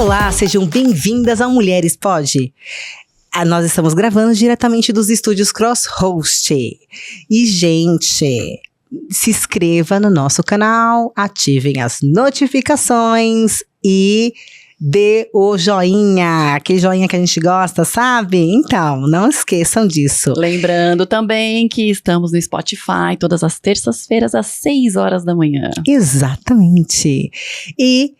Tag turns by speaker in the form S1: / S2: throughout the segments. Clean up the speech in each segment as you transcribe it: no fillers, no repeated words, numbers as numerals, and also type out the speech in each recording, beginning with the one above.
S1: Olá, sejam bem-vindas ao Mulheres Pod. Nós estamos gravando diretamente dos estúdios Crosshost. E, gente, se inscreva no nosso canal, ativem as notificações e dê o joinha, aquele joinha que a gente gosta, sabe? Então, não esqueçam disso.
S2: Lembrando também que estamos no Spotify todas as terças-feiras às 6 horas da manhã.
S1: Exatamente. E,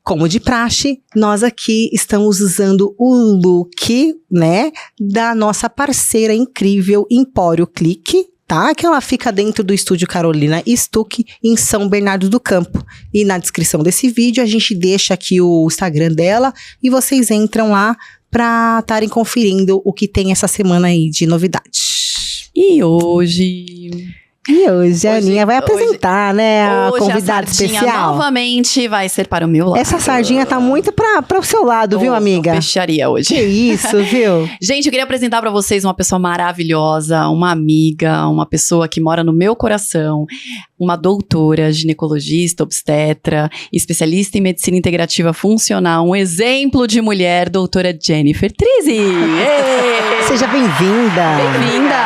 S1: como de praxe, nós aqui estamos usando o look, né, da nossa parceira incrível Empório Clique, tá? Que ela fica dentro do estúdio Carolina Stuck, em São Bernardo do Campo. E na descrição desse vídeo a gente deixa aqui o Instagram dela e vocês entram lá para estarem conferindo o que tem essa semana aí de novidades.
S2: E hoje
S1: a Aninha vai apresentar, né, a convidada especial.
S2: Novamente vai ser para o meu lado.
S1: Essa sardinha tá muito para o seu lado, viu, amiga?
S2: Peixaria hoje.
S1: Que isso, viu?
S2: Gente, eu queria apresentar para vocês uma pessoa maravilhosa, uma amiga, uma pessoa que mora no meu coração, uma doutora, ginecologista, obstetra, especialista em medicina integrativa funcional, um exemplo de mulher, doutora Jennifer Trizzi.
S1: Seja bem-vinda.
S2: Bem-vinda.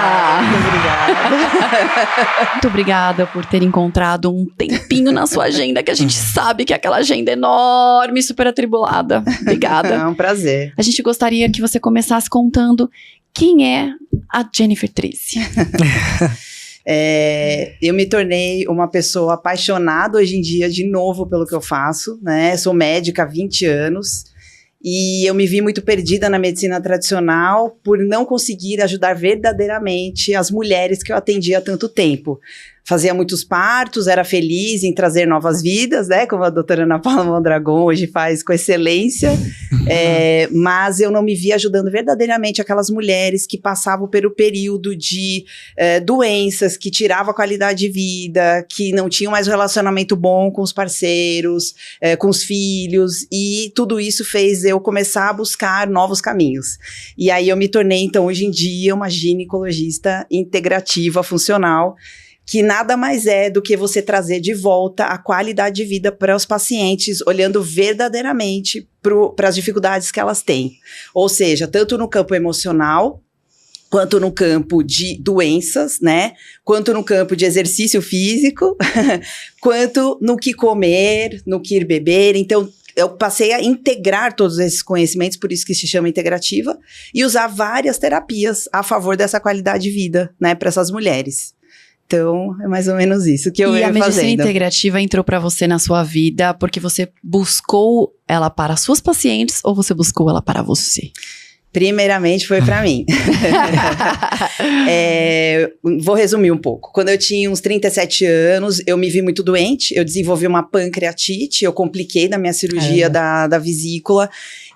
S3: Muito obrigada.
S2: Muito obrigada por ter encontrado um tempinho na sua agenda, que a gente sabe que é aquela agenda enorme, super atribulada. Obrigada.
S3: É um prazer.
S2: A gente gostaria que você começasse contando quem é a Jennifer Trizzi.
S3: Eu me tornei uma pessoa apaixonada hoje em dia, de novo, pelo que eu faço, né? Sou médica há 20 anos. E eu me vi muito perdida na medicina tradicional por não conseguir ajudar verdadeiramente as mulheres que eu atendia há tanto tempo. Fazia muitos partos, era feliz em trazer novas vidas, né? Como a doutora Ana Paula Mondragon hoje faz com excelência. Mas eu não me via ajudando verdadeiramente aquelas mulheres que passavam pelo período de doenças, que tiravam a qualidade de vida, que não tinham mais um relacionamento bom com os parceiros, com os filhos. E tudo isso fez eu começar a buscar novos caminhos. E aí eu me tornei, então, hoje em dia, uma ginecologista integrativa, funcional, que nada mais é do que você trazer de volta a qualidade de vida para os pacientes, olhando verdadeiramente para as dificuldades que elas têm. Ou seja, tanto no campo emocional, quanto no campo de doenças, né? Quanto no campo de exercício físico, quanto no que comer, no que ir beber. Então, eu passei a integrar todos esses conhecimentos, por isso que se chama integrativa, e usar várias terapias a favor dessa qualidade de vida, né, para essas mulheres. Então, é mais ou menos isso que eu venho fazendo.
S2: E a medicina integrativa entrou para você na sua vida porque você buscou ela para suas pacientes ou você buscou ela para você?
S3: Primeiramente foi para mim. Vou resumir um pouco. Quando eu tinha uns 37 anos, eu me vi muito doente, eu desenvolvi uma pancreatite, eu compliquei na minha cirurgia da vesícula,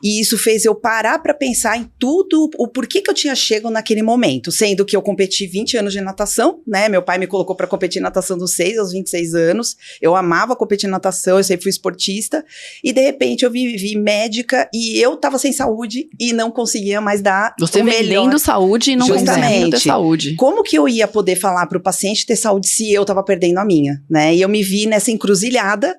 S3: e isso fez eu parar para pensar em tudo, o porquê que eu tinha chego naquele momento, sendo que eu competi 20 anos de natação, né? Meu pai me colocou para competir natação dos 6 aos 26 anos, eu amava competir natação, eu sempre fui esportista, e de repente eu me vi médica e eu tava sem saúde e não conseguia mais dar
S2: Você
S3: o melhor.
S2: Vendendo saúde e não conseguindo ter saúde.
S3: Como que eu ia poder falar para o paciente ter saúde se eu tava perdendo a minha, né? E eu me vi nessa encruzilhada.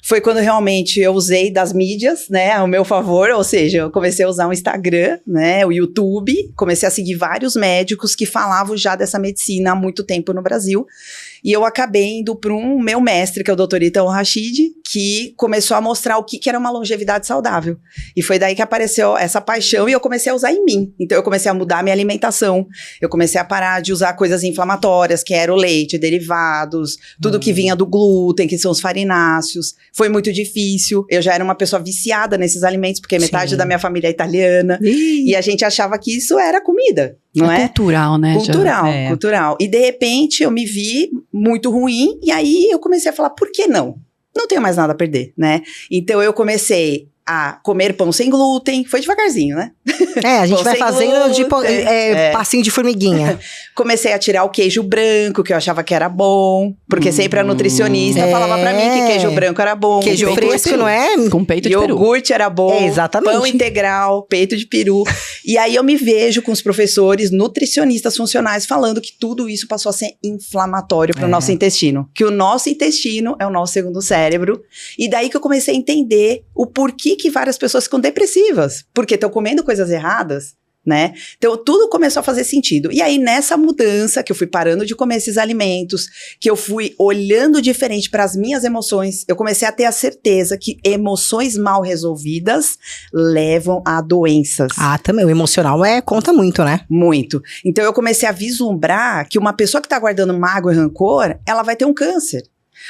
S3: Foi quando realmente eu usei das mídias, né, ao meu favor, ou seja, eu comecei a usar o Instagram, né, o YouTube, comecei a seguir vários médicos que falavam já dessa medicina há muito tempo no Brasil, e eu acabei indo para um meu mestre, que é o Dr. Ítalo Rachid, que começou a mostrar o que era uma longevidade saudável, e foi daí que apareceu essa paixão, e eu comecei a usar em mim, então eu comecei a mudar a minha alimentação, eu comecei a parar de usar coisas inflamatórias, que era o leite, derivados, tudo que vinha do glúten, que são os farináceos. Foi muito difícil, eu já era uma pessoa viciada nesses alimentos, porque metade da minha família é italiana, e a gente achava que isso era comida, não é?
S2: Cultural, né?
S3: Cultural. E de repente eu me vi muito ruim, e aí eu comecei a falar, por que não? Não tenho mais nada a perder, né? Então eu comecei a comer pão sem glúten, foi devagarzinho, né?
S1: A gente vai fazendo passinho de formiguinha.
S3: Comecei a tirar o queijo branco, que eu achava que era bom, porque sempre a nutricionista falava pra mim que queijo branco era bom.
S1: Queijo fresco, não é?
S2: Com peito de peru.
S3: Iogurte era bom.
S1: Exatamente.
S3: Pão integral, peito de peru. E aí eu me vejo com os professores nutricionistas funcionais falando que tudo isso passou a ser inflamatório para o nosso intestino. Que o nosso intestino é o nosso segundo cérebro. E daí que eu comecei a entender o porquê vi que várias pessoas ficam depressivas, porque estão comendo coisas erradas, né? Então, tudo começou a fazer sentido. E aí, nessa mudança, que eu fui parando de comer esses alimentos, que eu fui olhando diferente para as minhas emoções, eu comecei a ter a certeza que emoções mal resolvidas levam a doenças.
S1: Ah, também. O emocional conta muito, né?
S3: Muito. Então, eu comecei a vislumbrar que uma pessoa que está guardando mágoa e rancor, ela vai ter um câncer.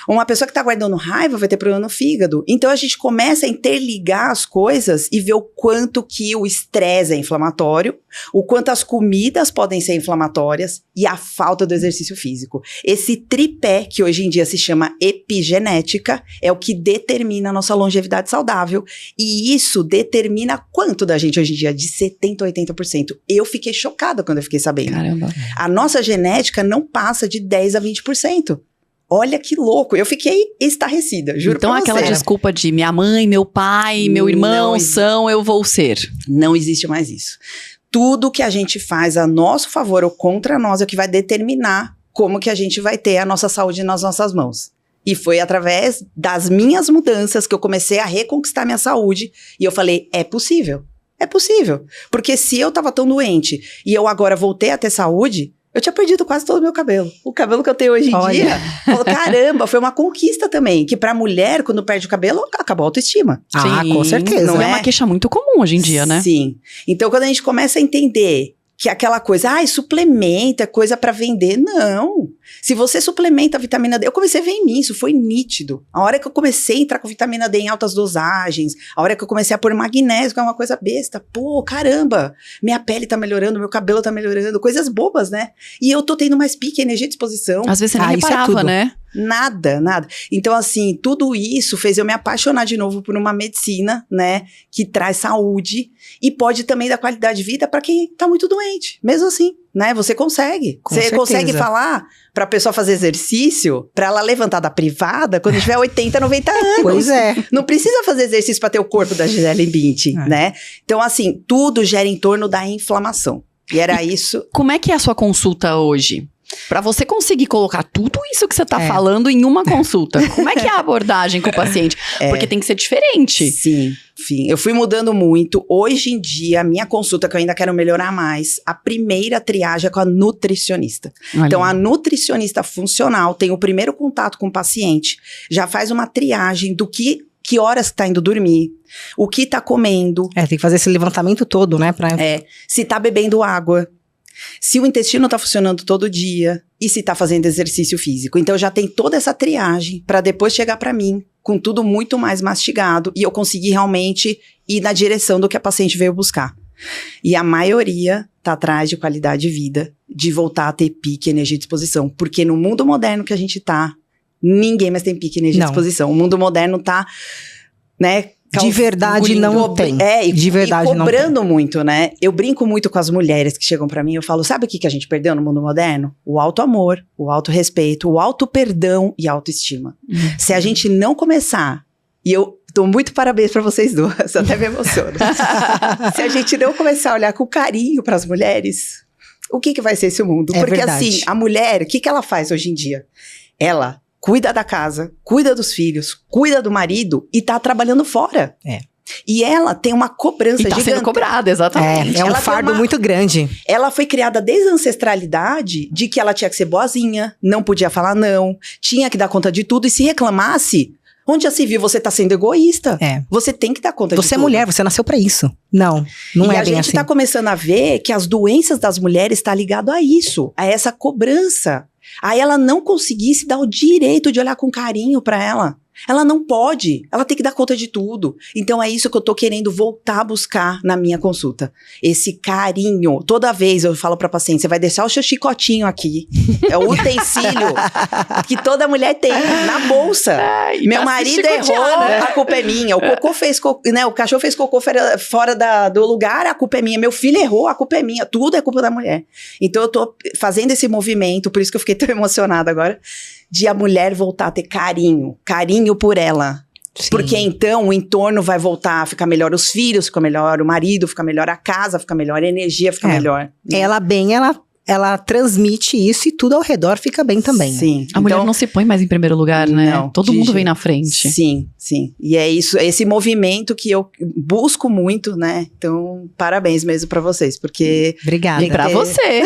S3: Uma pessoa que está guardando raiva vai ter problema no fígado. Então, a gente começa a interligar as coisas e ver o quanto que o estresse é inflamatório, o quanto as comidas podem ser inflamatórias e a falta do exercício físico. Esse tripé, que hoje em dia se chama epigenética, é o que determina a nossa longevidade saudável. E isso determina quanto da gente hoje em dia, de 70% a 80%. Eu fiquei chocada quando eu fiquei sabendo.
S2: Caramba.
S3: A nossa genética não passa de 10% a 20%. Olha que louco, eu fiquei estarrecida, juro
S2: Então
S3: pra você.
S2: aquela desculpa de minha mãe, meu pai, meu irmão são, eu vou ser.
S3: Não existe mais isso. Tudo que a gente faz a nosso favor ou contra nós é o que vai determinar como que a gente vai ter a nossa saúde nas nossas mãos. E foi através das minhas mudanças que eu comecei a reconquistar minha saúde e eu falei, é possível. É possível. Porque se eu tava tão doente e eu agora voltei a ter saúde, eu tinha perdido quase todo o meu cabelo. O cabelo que eu tenho hoje em dia, caramba, foi uma conquista também. Que pra mulher, quando perde o cabelo, acabou a autoestima.
S1: Ah,
S2: Sim,
S1: com certeza.
S2: Não é uma queixa muito comum hoje em dia, né?
S3: Sim. Então, quando a gente começa a entender que aquela coisa, suplemento é coisa pra vender. Não. Se você suplementa a vitamina D, eu comecei a ver em mim, isso foi nítido. A hora que eu comecei a entrar com vitamina D em altas dosagens, a hora que eu comecei a pôr magnésio, que é uma coisa besta, pô, caramba, minha pele tá melhorando, meu cabelo tá melhorando, coisas bobas, né? E eu tô tendo mais pique, energia e disposição.
S2: Às vezes você nem
S1: isso é
S2: reparava,
S1: tudo.
S2: né?
S3: Nada. Então, assim, tudo isso fez eu me apaixonar de novo por uma medicina, né, que traz saúde e pode também dar qualidade de vida para quem tá muito doente. Mesmo assim, né, você consegue.
S1: Com
S3: Você
S1: certeza.
S3: consegue falar pra pessoa fazer exercício, pra ela levantar da privada quando tiver 80, 90 anos.
S1: Pois é.
S3: Não precisa fazer exercício pra ter o corpo da Gisele Bündchen, né? Então, assim, tudo gira em torno da inflamação. E era isso.
S2: Como é que é a sua consulta hoje? Pra você conseguir colocar tudo isso que você tá falando em uma consulta, como é que é a abordagem com o paciente? Porque tem que ser diferente.
S3: Sim. Eu fui mudando muito. Hoje em dia, a minha consulta, que eu ainda quero melhorar mais, a primeira triagem é com a nutricionista.
S2: Olha.
S3: Então, a nutricionista funcional tem o primeiro contato com o paciente, já faz uma triagem do que horas tá indo dormir, o que tá comendo.
S1: Tem que fazer esse levantamento todo, né?
S3: Se tá bebendo água, se o intestino tá funcionando todo dia e se tá fazendo exercício físico. Então, já tem toda essa triagem para depois chegar para mim com tudo muito mais mastigado e eu conseguir realmente ir na direção do que a paciente veio buscar. E a maioria tá atrás de qualidade de vida, de voltar a ter pique, energia e disposição. Porque no mundo moderno que a gente tá, ninguém mais tem pique, energia e disposição. O mundo moderno tá, né...
S1: De verdade não tem. De verdade não tem.
S3: Cobrando muito, né? Eu brinco muito com as mulheres que chegam pra mim, eu falo, sabe o que a gente perdeu no mundo moderno? O auto-amor, o auto-respeito, o auto-perdão e a autoestima. Se a gente não começar, e eu dou muito parabéns pra vocês duas, até me emociono. Se a gente não começar a olhar com carinho pras mulheres, o que vai ser esse mundo? Porque
S1: verdade.
S3: assim, a mulher, o que ela faz hoje em dia? Ela cuida da casa, cuida dos filhos, cuida do marido e tá trabalhando fora. E ela tem uma cobrança
S2: E tá
S3: gigante.
S2: sendo cobrada, exatamente.
S1: É um
S3: Ela
S1: fardo muito grande.
S3: Ela foi criada desde a ancestralidade de que ela tinha que ser boazinha, não podia falar não, tinha que dar conta de tudo e se reclamasse, onde já se viu você tá sendo egoísta. Você tem que dar conta de tudo.
S1: Você é mulher, você nasceu pra isso. Não é bem assim.
S3: E a gente tá começando a ver que as doenças das mulheres tá ligado a isso, a essa cobrança. Aí ela não conseguisse dar o direito de olhar com carinho pra ela. Ela não pode, ela tem que dar conta de tudo. Então é isso que eu tô querendo voltar a buscar na minha consulta. Esse carinho. Toda vez eu falo pra paciente, você vai deixar o seu chicotinho aqui. É o utensílio que toda mulher tem na bolsa. Meu marido errou, a culpa é minha. O cocô fez né? O cachorro fez cocô fora do lugar, a culpa é minha. Meu filho errou, a culpa é minha. Tudo é culpa da mulher. Então eu tô fazendo esse movimento, por isso que eu fiquei tão emocionada agora, de a mulher voltar a ter carinho por ela. Sim. Porque então o entorno vai voltar a ficar melhor, os filhos ficam melhor, o marido fica melhor, a casa fica melhor, a energia fica melhor. Né?
S1: Ela bem, ela ela transmite isso e tudo ao redor fica bem também.
S3: Sim.
S2: A mulher não se põe mais em primeiro lugar, né?
S3: Não,
S2: Todo mundo
S3: de
S2: vem na frente.
S3: Sim, sim. E é isso, esse movimento que eu busco muito, né? Então, parabéns mesmo pra vocês, porque...
S1: Obrigada.
S2: E pra você.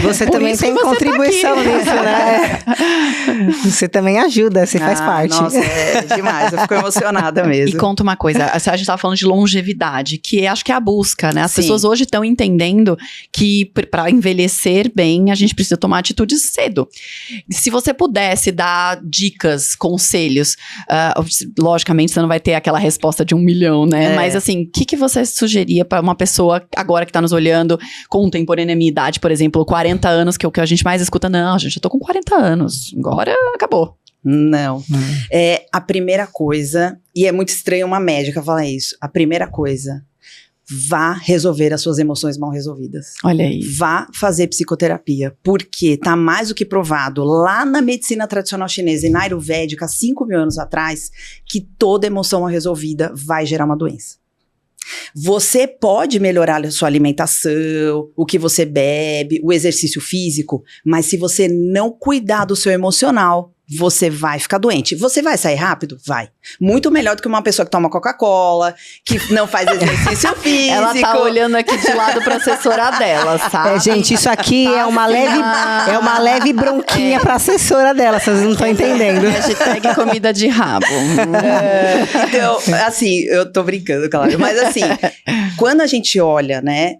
S1: Você
S2: Por
S1: também
S2: isso
S1: tem
S2: que você
S1: contribuição
S2: tá aqui.
S1: nisso, né? Você também ajuda, você faz parte.
S3: Nossa, é demais, eu fico emocionada
S2: E
S3: mesmo.
S2: conta uma coisa, a gente tava falando de longevidade, que acho que é a busca, né? As
S3: Sim.
S2: pessoas hoje estão entendendo que para envelhecer bem, a gente precisa tomar atitudes cedo. Se você pudesse dar dicas, conselhos, logicamente você não vai ter aquela resposta de 1 milhão, né?
S3: É.
S2: Mas assim, o que você sugeria para uma pessoa agora que tá nos olhando, contemporânea à minha idade, por exemplo, 40 anos, que é o que a gente mais escuta? Não, gente, eu tô com 40 anos, agora acabou.
S3: Não. É a primeira coisa, e é muito estranho uma médica falar isso, a primeira coisa, vá resolver as suas emoções mal resolvidas.
S2: Olha aí.
S3: Vá fazer psicoterapia, porque tá mais do que provado lá na medicina tradicional chinesa e na ayurvédica, 5 mil anos atrás, que toda emoção mal resolvida vai gerar uma doença. Você pode melhorar a sua alimentação, o que você bebe, o exercício físico, mas se você não cuidar do seu emocional, você vai ficar doente. Você vai sair rápido? Vai. Muito melhor do que uma pessoa que toma Coca-Cola, que não faz exercício físico.
S2: Ela tá olhando aqui de lado pra assessora dela, sabe?
S1: Gente, isso aqui é uma leve bronquinha pra assessora dela, vocês não estão entendendo.
S2: Hashtag comida de rabo.
S3: Então, assim, eu tô brincando, claro. Mas assim, quando a gente olha, né,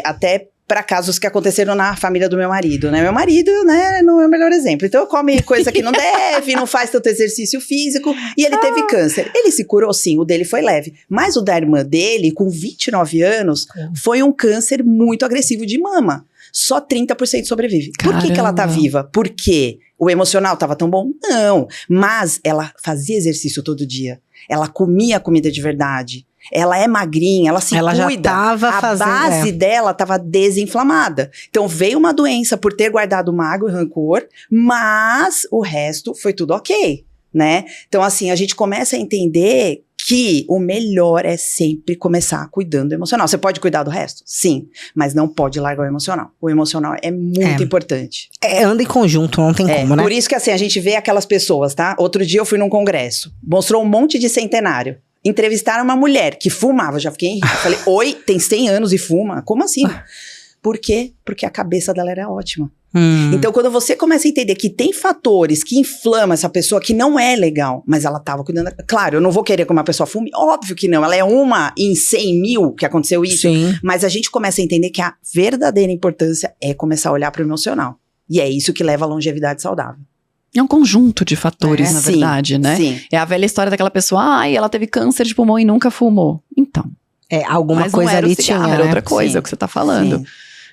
S3: até para casos que aconteceram na família do meu marido, né? Meu marido, né, não é o melhor exemplo. Então, come coisa que não deve, não faz tanto exercício físico, e ele teve câncer. Ele se curou, sim, o dele foi leve. Mas o da irmã dele, com 29 anos, foi um câncer muito agressivo de mama. Só 30% sobrevive. Por que ela tá viva? Porque o emocional tava tão bom? Não. Mas ela fazia exercício todo dia. Ela comia comida de verdade. Ela é magrinha, ela se
S1: Ela
S3: cuida.
S1: já tava fazendo,
S3: A base dela estava desinflamada. Então veio uma doença por ter guardado mágoa e rancor, mas o resto foi tudo ok, né? Então assim, a gente começa a entender que o melhor é sempre começar cuidando do emocional. Você pode cuidar do resto? Sim, mas não pode largar o emocional. O emocional é muito importante.
S1: Anda em conjunto, não tem como, né?
S3: Por isso que assim, a gente vê aquelas pessoas, tá? Outro dia eu fui num congresso, mostrou um monte de centenário. Entrevistaram uma mulher que fumava, já fiquei rica. Falei, oi, tem 100 anos e fuma? Como assim? Por quê? Porque a cabeça dela era ótima. Então, quando você começa a entender que tem fatores que inflamam essa pessoa que não é legal, mas ela tava cuidando... Claro, eu não vou querer que uma pessoa fume, óbvio que não. Ela é uma em 100 mil que aconteceu isso.
S1: Sim.
S3: Mas a gente começa a entender que a verdadeira importância é começar a olhar para o emocional. E é isso que leva à longevidade saudável.
S2: É um conjunto de fatores, na
S3: sim,
S2: verdade, né?
S3: Sim.
S2: É a velha história daquela pessoa, ela teve câncer de pulmão e nunca fumou. Então.
S1: Alguma
S2: mas
S1: coisa
S2: não era
S1: ali
S2: o cigarro,
S1: tinha,
S2: era
S1: né?
S2: outra coisa,
S3: Sim.
S2: o que você tá falando.
S3: Sim.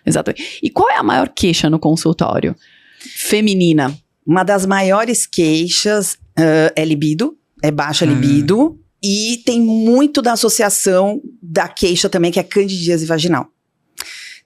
S2: Exato. E qual é a maior queixa no consultório? Feminina.
S3: Uma das maiores queixas é libido, é baixa libido, e tem muito da associação da queixa também, que é candidíase vaginal.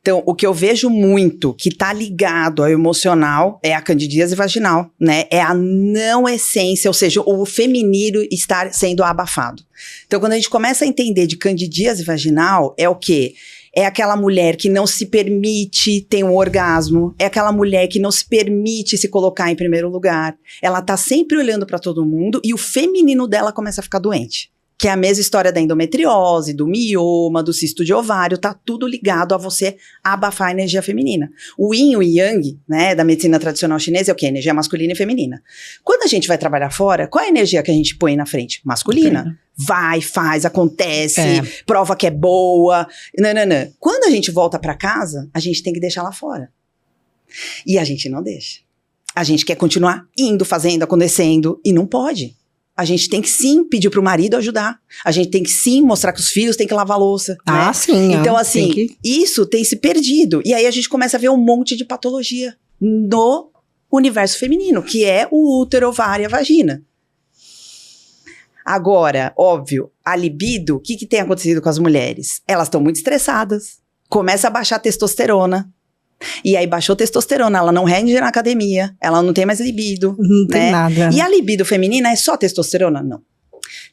S3: Então, o que eu vejo muito que tá ligado ao emocional é a candidíase vaginal, né? É a não essência, ou seja, o feminino estar sendo abafado. Então, quando a gente começa a entender de candidíase vaginal, é o quê? É aquela mulher que não se permite ter um orgasmo, é aquela mulher que não se permite se colocar em primeiro lugar. Ela tá sempre olhando para todo mundo e o feminino dela começa a ficar doente. Que é a mesma história da endometriose, do mioma, do cisto de ovário, tá tudo ligado a você abafar a energia feminina. O yin e o yang, né, da medicina tradicional chinesa é o quê? Energia masculina e feminina. Quando a gente vai trabalhar fora, qual é a energia que a gente põe na frente? Masculina. Vai, faz, acontece, prova que é boa, nananã. Quando a gente volta pra casa, a gente tem que deixar lá fora. E a gente não deixa. A gente quer continuar indo, fazendo, acontecendo, e não pode. A gente tem que sim pedir pro marido ajudar. A gente tem que sim mostrar que os filhos têm que lavar a louça.
S1: Ah,
S3: né?
S1: sim.
S3: Então, assim, isso tem se perdido. E aí a gente começa a ver um monte de patologia no universo feminino, que é o útero, ovário e a vagina. Agora, óbvio, a libido, o que tem acontecido com as mulheres? Elas estão muito estressadas. Começa a baixar a testosterona. E aí baixou a testosterona, ela não rende na academia, ela não tem mais libido.
S1: Não tem nada.
S3: E a libido feminina é só testosterona? Não.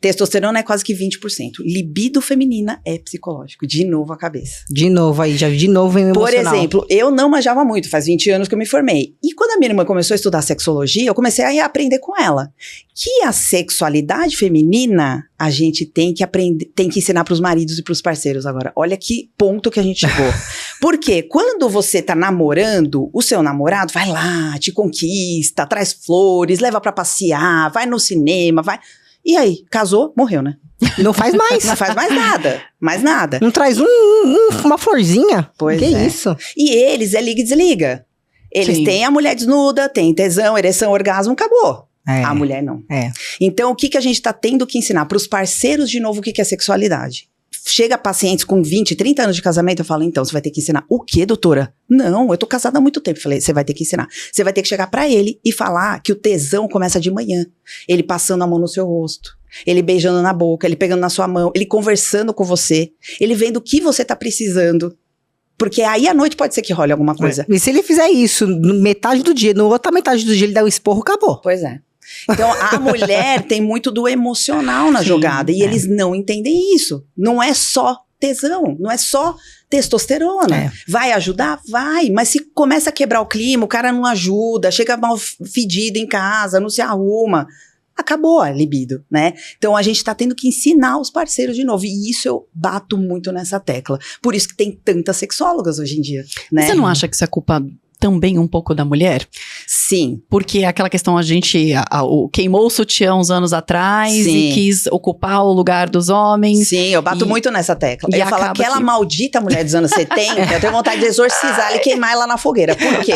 S3: Testosterona é quase que 20%. Libido feminina é psicológico. De novo a cabeça.
S1: De novo aí, de novo em emocional.
S3: Por exemplo, eu não manjava muito, faz 20 anos que eu me formei. E quando a minha irmã começou a estudar sexologia, eu comecei a aprender com ela. Que a sexualidade feminina, a gente tem que aprender, tem que ensinar pros maridos e pros parceiros agora. Olha que ponto que a gente chegou. Porque quando você tá namorando, o seu namorado vai lá, te conquista, traz flores, leva pra passear, vai no cinema, vai... E aí, casou, morreu, né?
S1: Não faz mais.
S3: Não faz mais nada, mais nada.
S1: Não traz uma florzinha.
S3: Pois
S1: que
S3: é.
S1: isso?
S3: E eles, é liga e desliga. Eles
S2: Sim.
S3: têm a mulher desnuda, tem tesão, ereção, orgasmo, acabou.
S1: É.
S3: A mulher não.
S1: É.
S3: Então, o que a gente tá tendo que ensinar pros parceiros, de novo, o que é sexualidade? Chega pacientes com 20, 30 anos de casamento, eu falo, então, você vai ter que ensinar. O quê, doutora? Não, eu tô casada há muito tempo. Eu falei, você vai ter que ensinar. Você vai ter que chegar pra ele e falar que o tesão começa de manhã. Ele passando a mão no seu rosto, ele beijando na boca, ele pegando na sua mão, ele conversando com você, ele vendo o que você tá precisando. Porque aí à noite pode ser que role alguma coisa.
S1: E se ele fizer isso metade do dia, no outra metade do dia ele dá um esporro, acabou.
S3: Pois é. Então, a mulher tem muito do emocional na
S2: Sim,
S3: jogada. E eles não entendem isso. Não é só tesão, não é só testosterona.
S1: É.
S3: Vai ajudar? Vai. Mas se começa a quebrar o clima, o cara não ajuda, chega mal fedido em casa, não se arruma, acabou a libido, né? Então, a gente tá tendo que ensinar os parceiros de novo. E isso eu bato muito nessa tecla. Por isso que tem tantas sexólogas hoje em dia, né?
S2: Você não acha que isso é culpa também um pouco da mulher?
S3: Sim.
S2: Porque aquela questão, a gente queimou o sutiã uns anos atrás
S3: Sim.
S2: e quis ocupar o lugar dos homens.
S3: Sim, eu bato
S2: E-
S3: muito nessa tecla.
S2: e
S3: Eu ia falar,
S2: acaba
S3: aquela
S2: que-
S3: maldita mulher dos anos 70, eu tenho vontade de exorcizar ela e queimar ela na fogueira. Por quê?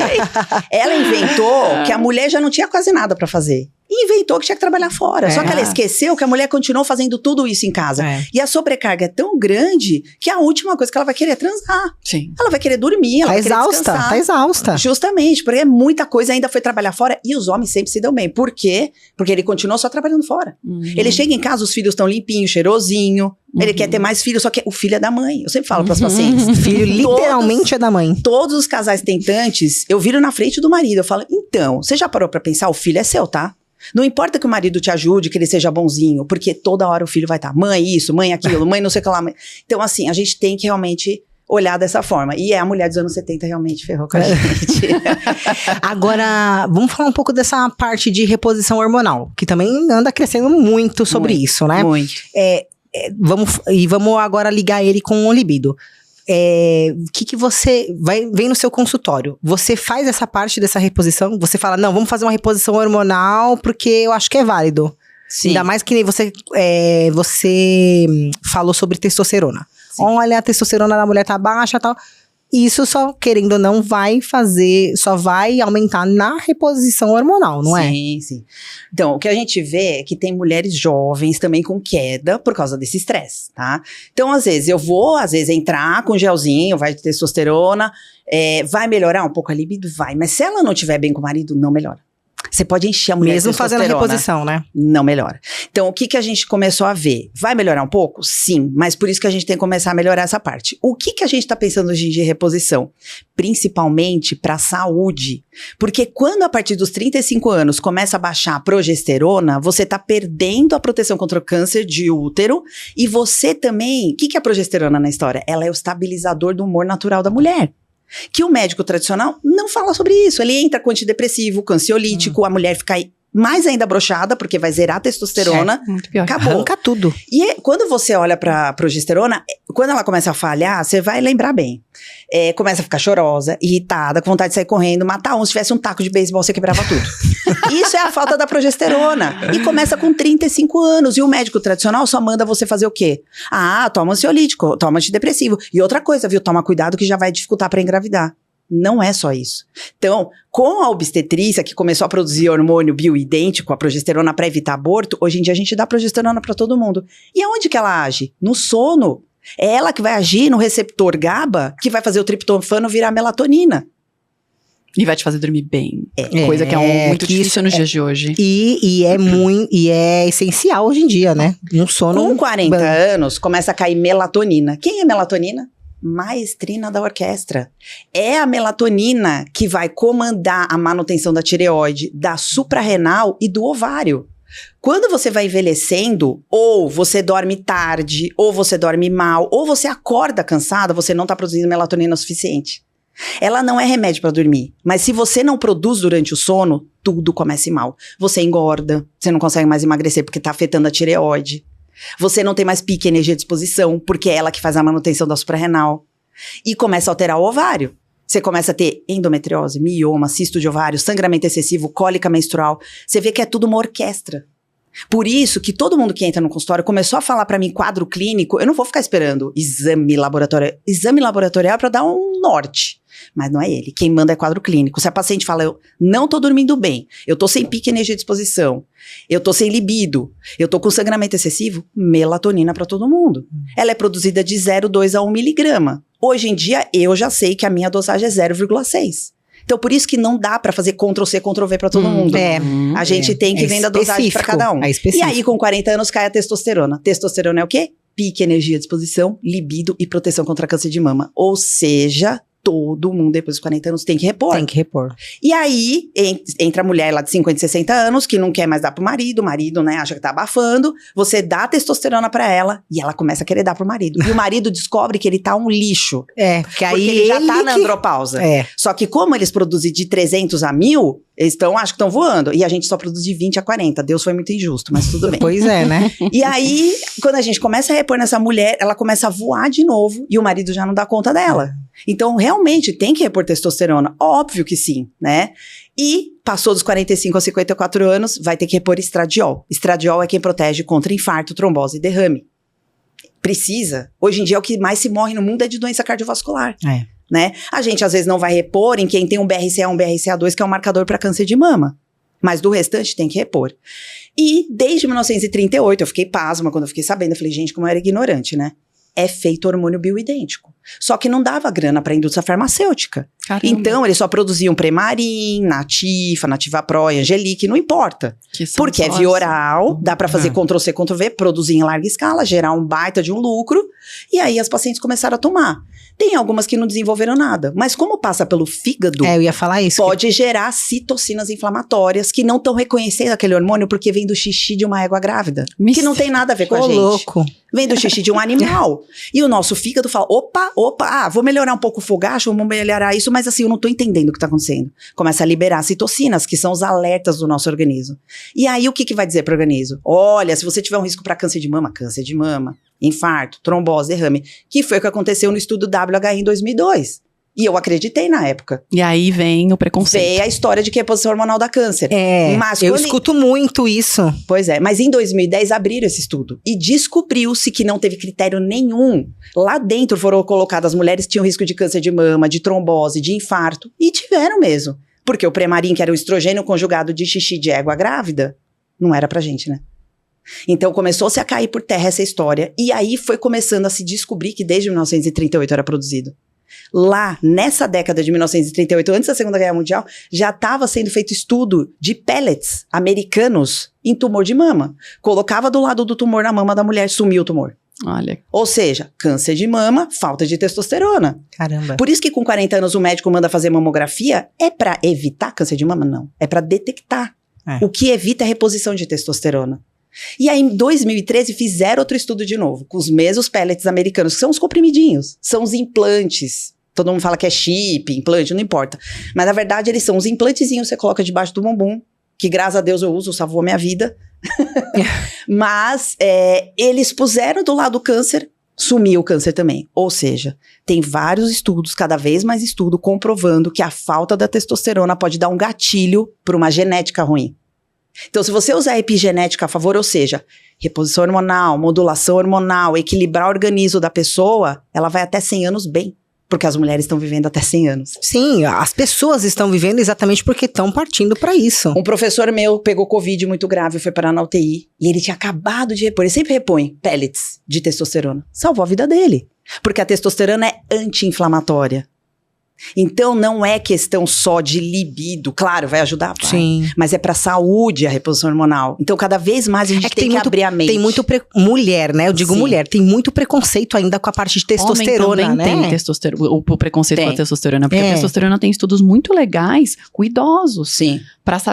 S3: Ela inventou que a mulher já não tinha quase nada pra fazer. E inventou que tinha que trabalhar fora. Só que ela esqueceu que a mulher continuou fazendo tudo isso em casa.
S1: É.
S3: E a sobrecarga é tão grande que a última coisa que ela vai querer é transar.
S2: Sim.
S3: Ela vai querer dormir, ela
S1: Tá
S3: vai querer
S1: exausta,
S3: descansar.
S1: tá exausta.
S3: Justamente, porque muita coisa ainda foi trabalhar fora e os homens sempre se dão bem. Por quê? Porque ele continuou só trabalhando fora. Ele chega em casa, os filhos estão limpinhos, cheirosinho. Ele quer ter mais filhos, só que o filho é da mãe. Eu sempre falo para as pacientes.
S1: Filho literalmente é da mãe.
S3: Todos os casais tentantes, eu viro na frente do marido. Eu falo, então, você já parou pra pensar? O filho é seu, tá? Não importa que o marido te ajude, que ele seja bonzinho, porque toda hora o filho vai estar, mãe isso, mãe aquilo, mãe não sei o que lá. Mãe. Então, assim, a gente tem que realmente olhar dessa forma. E a mulher dos anos 70 realmente ferrou com a gente.
S1: Agora, vamos falar um pouco dessa parte de reposição hormonal, que também anda crescendo muito sobre
S3: Muito,
S1: isso, né?
S3: Muito.
S1: Vamos agora ligar ele com o libido. O que você vem no seu consultório? Você faz essa parte dessa reposição? Você fala, não, vamos fazer uma reposição hormonal porque eu acho que é válido.
S3: Sim.
S1: Ainda mais que nem você falou sobre testosterona.
S3: Sim.
S1: Olha, a testosterona da mulher tá baixa e tal. Isso só, querendo ou não, só vai aumentar na reposição hormonal, não é?
S3: Sim, sim. Então, o que a gente vê é que tem mulheres jovens também com queda por causa desse estresse, tá? Então, às vezes, eu vou, entrar com gelzinho, vai de testosterona, vai melhorar um pouco a libido? Vai. Mas se ela não estiver bem com o marido, não melhora. Você pode encher a mulher
S1: Mesmo
S3: de
S1: fazendo a
S3: testosterona.
S1: reposição, né?
S3: Não melhora. Então, o que a gente começou a ver? Vai melhorar um pouco? Sim, mas por isso que a gente tem que começar a melhorar essa parte. O que a gente está pensando hoje em dia em reposição? Principalmente para a saúde. Porque quando a partir dos 35 anos começa a baixar a progesterona, você está perdendo a proteção contra o câncer de útero e você também... O que é a progesterona na história? Ela é o estabilizador do humor natural da mulher. Que o médico tradicional não fala sobre isso. Ele entra com antidepressivo, com ansiolítico, a mulher fica mais ainda broxada, porque vai zerar a testosterona.
S2: Muito pior.
S3: Acabou.
S1: Arranca tudo.
S3: E quando você olha pra progesterona, quando ela começa a falhar, você vai lembrar bem. Começa a ficar chorosa, irritada, com vontade de sair correndo, matar um. Se tivesse um taco de beisebol, você quebrava tudo. Isso é a falta da progesterona. E começa com 35 anos. E o médico tradicional só manda você fazer o quê? Toma ansiolítico, toma antidepressivo. E outra coisa, viu? Toma cuidado que já vai dificultar pra engravidar. Não é só isso. Então, com a obstetrícia, que começou a produzir hormônio bioidêntico, a progesterona para evitar aborto, hoje em dia a gente dá progesterona para todo mundo. E aonde que ela age? No sono. É ela que vai agir no receptor GABA, que vai fazer o triptofano virar melatonina.
S2: E vai te fazer dormir bem. Coisa que é muito
S1: que
S2: difícil
S1: isso
S2: nos dias de hoje.
S1: E é essencial hoje em dia, né? Um sono...
S3: Com 40 anos, começa a cair melatonina. Quem é melatonina? Maestrina da orquestra. É a melatonina que vai comandar a manutenção da tireoide, da suprarrenal e do ovário. Quando você vai envelhecendo, ou você dorme tarde, ou você dorme mal, ou você acorda cansada, você não tá produzindo melatonina o suficiente. Ela não é remédio para dormir, mas se você não produz durante o sono, tudo começa mal. Você engorda, você não consegue mais emagrecer porque tá afetando a tireoide. Você não tem mais pique, energia e disposição, porque é ela que faz a manutenção da suprarrenal. E começa a alterar o ovário. Você começa a ter endometriose, mioma, cisto de ovário, sangramento excessivo, cólica menstrual. Você vê que é tudo uma orquestra. Por isso que todo mundo que entra no consultório começou a falar pra mim quadro clínico, eu não vou ficar esperando exame laboratorial. Exame laboratorial é pra dar um norte, mas não é ele. Quem manda é quadro clínico. Se a paciente fala, eu não tô dormindo bem, eu tô sem pique, energia e disposição, eu tô sem libido, eu tô com sangramento excessivo, melatonina pra todo mundo. Ela é produzida de 0,2 a 1 miligrama. Hoje em dia, eu já sei que a minha dosagem é 0,6. Então, por isso que não dá pra fazer Ctrl+C, Ctrl+V pra todo mundo. A gente tem que vender a dosagem pra cada um. E aí, com 40 anos, cai a testosterona. Testosterona é o quê? Pique, energia, disposição, libido e proteção contra câncer de mama. Ou seja, todo mundo depois dos 40 anos tem que repor.
S1: Tem que repor.
S3: E aí, entra a mulher lá de 50, 60 anos, que não quer mais dar pro marido, o marido, né, acha que tá abafando, você dá testosterona pra ela, e ela começa a querer dar pro marido. E o marido descobre que ele tá um lixo.
S1: Porque aí
S3: ele já tá na andropausa. Só que como eles produzem de 300 a 1000, eles acho que estão voando. E a gente só produz de 20 a 40. Deus foi muito injusto, mas tudo bem.
S1: Pois é, né?
S3: E aí, quando a gente começa a repor nessa mulher, ela começa a voar de novo, e o marido já não dá conta dela. Então, realmente, tem que repor testosterona? Óbvio que sim, né? E passou dos 45 aos 54 anos, vai ter que repor estradiol. Estradiol é quem protege contra infarto, trombose e derrame. Precisa. Hoje em dia, o que mais se morre no mundo é de doença cardiovascular. Né? A gente, às vezes, não vai repor em quem tem um BRCA1, um BRCA2, que é um marcador para câncer de mama. Mas do restante, tem que repor. E desde 1938, eu fiquei pasma quando eu fiquei sabendo. Eu falei, gente, como eu era ignorante, né? É feito hormônio bioidêntico. Só que não dava grana para a indústria farmacêutica.
S2: Caramba.
S3: Então, eles só produziam Premarin, Nativa, Nativa Pro, Angelique, não importa. Porque é via oral, dá para fazer Ctrl+C, Ctrl+V, produzir em larga escala, gerar um baita de um lucro, e aí as pacientes começaram a tomar. Tem algumas que não desenvolveram nada, mas como passa pelo fígado,
S1: eu ia falar isso.
S3: Pode gerar citocinas inflamatórias que não estão reconhecendo aquele hormônio porque vem do xixi de uma égua grávida. Que não tem nada a ver com a gente.
S1: Louco.
S3: Vem do xixi de um animal. E o nosso fígado fala, opa, vou melhorar um pouco o fogacho, vou melhorar isso, mas assim, eu não tô entendendo o que tá acontecendo. Começa a liberar citocinas, que são os alertas do nosso organismo. E aí, o que vai dizer pro organismo? Olha, se você tiver um risco para câncer de mama, infarto, trombose, derrame, que foi o que aconteceu no estudo WHI em 2002. E eu acreditei na época.
S2: E aí vem o preconceito.
S3: Vem a história de que a reposição hormonal dá câncer. Mas
S1: eu escuto muito isso.
S3: Pois é, mas em 2010 abriram esse estudo. E descobriu-se que não teve critério nenhum. Lá dentro foram colocadas mulheres que tinham risco de câncer de mama, de trombose, de infarto. E tiveram mesmo. Porque o Premarin, que era o estrogênio conjugado de xixi de égua grávida, não era pra gente, né? Então começou-se a cair por terra essa história. E aí foi começando a se descobrir que desde 1938 era produzido. Lá, nessa década de 1938, antes da Segunda Guerra Mundial, já estava sendo feito estudo de pellets americanos em tumor de mama. Colocava do lado do tumor na mama da mulher, sumiu o tumor.
S2: Olha.
S3: Ou seja, câncer de mama, falta de testosterona.
S1: Caramba.
S3: Por isso que com 40 anos o médico manda fazer mamografia, é para evitar câncer de mama? Não. É para detectar. O que evita é a reposição de testosterona. E aí, em 2013, fizeram outro estudo de novo, com os mesmos pellets americanos, que são os comprimidinhos, são os implantes. Todo mundo fala que é chip, implante, não importa. Mas, na verdade, eles são os implantezinhos que você coloca debaixo do bumbum, que, graças a Deus, eu uso, salvou a minha vida. Mas, eles puseram do lado do câncer, sumiu o câncer também. Ou seja, tem vários estudos, cada vez mais estudo, comprovando que a falta da testosterona pode dar um gatilho para uma genética ruim. Então, se você usar a epigenética a favor, ou seja, reposição hormonal, modulação hormonal, equilibrar o organismo da pessoa, ela vai até 100 anos bem. Porque as mulheres estão vivendo até 100 anos.
S1: Sim, as pessoas estão vivendo exatamente porque estão partindo para isso.
S3: Um professor meu pegou Covid muito grave, foi parar na UTI, e ele tinha acabado de repor, ele sempre repõe pellets de testosterona. Salvou a vida dele. Porque a testosterona é anti-inflamatória. Então, não é questão só de libido. Claro, vai ajudar, vai.
S1: Sim.
S3: Mas é pra saúde a reposição hormonal. Então, cada vez mais a gente tem que abrir a mente.
S1: Tem muito mulher, né? Eu digo
S3: Sim.
S1: mulher. Tem muito preconceito ainda com a parte de testosterona,
S2: Homem também
S1: né?
S2: tem testosterona, o preconceito
S3: Tem.
S2: com a testosterona. Porque
S1: É.
S2: a testosterona tem estudos muito legais com idosos.
S3: Sim.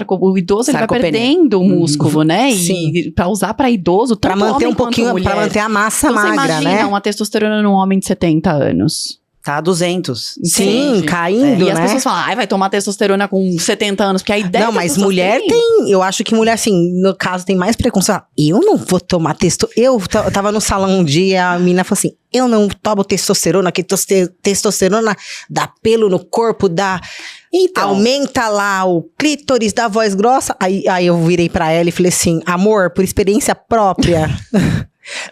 S2: O idoso, ele vai
S3: Sarcopenia.
S2: perdendo o músculo, né?
S1: Sim.
S2: E pra usar pra idoso,
S1: Pra
S2: tanto
S1: manter
S2: homem
S1: um pouquinho,
S2: quanto
S1: pra
S2: mulher.
S1: manter a massa
S2: Então, você
S1: magra,
S2: imagina
S1: né?
S2: uma testosterona num homem de 70 anos.
S3: Tá 200.
S1: Sim,
S2: Entende?
S1: caindo,
S2: E as
S1: né?
S2: pessoas falam, ai, vai tomar testosterona com 70 anos, porque a ideia
S1: Não,
S2: que as
S1: mas
S2: pessoas
S1: mulher
S2: têm-
S1: tem. Eu acho que mulher, assim, no caso, tem mais preconceito. Eu não vou tomar testosterona. Eu tava no salão um dia, a menina falou assim: eu não tomo testosterona, que testosterona dá pelo no corpo, dá.
S3: Então,
S1: Aumenta lá o clítoris, dá voz grossa. Aí eu virei pra ela e falei assim: amor, por experiência própria.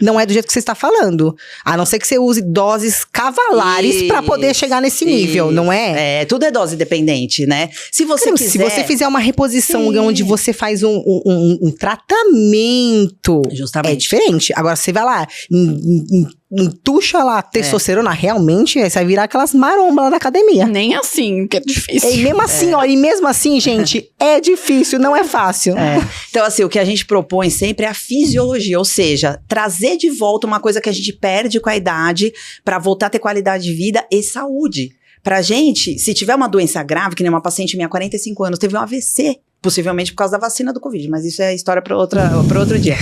S1: Não é do jeito que você está falando. A não ser que você use doses cavalares pra poder chegar nesse nível, não é?
S3: É, tudo é dose dependente, né? Se você
S1: Caramba,
S3: quiser...
S1: se você fizer uma reposição
S3: Sim.
S1: onde você faz um tratamento,
S3: Justamente.
S1: é diferente. Agora, você vai lá, entuxa lá a testosterona, realmente, você vai virar aquelas marombas lá da academia.
S2: Nem assim, que é difícil.
S1: E mesmo assim, ó, e mesmo assim, gente, é difícil, não é fácil.
S3: Então, assim, o que a gente propõe sempre é a fisiologia, ou seja, trazer de volta uma coisa que a gente perde com a idade pra voltar a ter qualidade de vida e saúde. Pra gente, se tiver uma doença grave, que nem uma paciente minha, 45 anos, teve um AVC, possivelmente por causa da vacina do Covid, mas isso é história pra outro dia.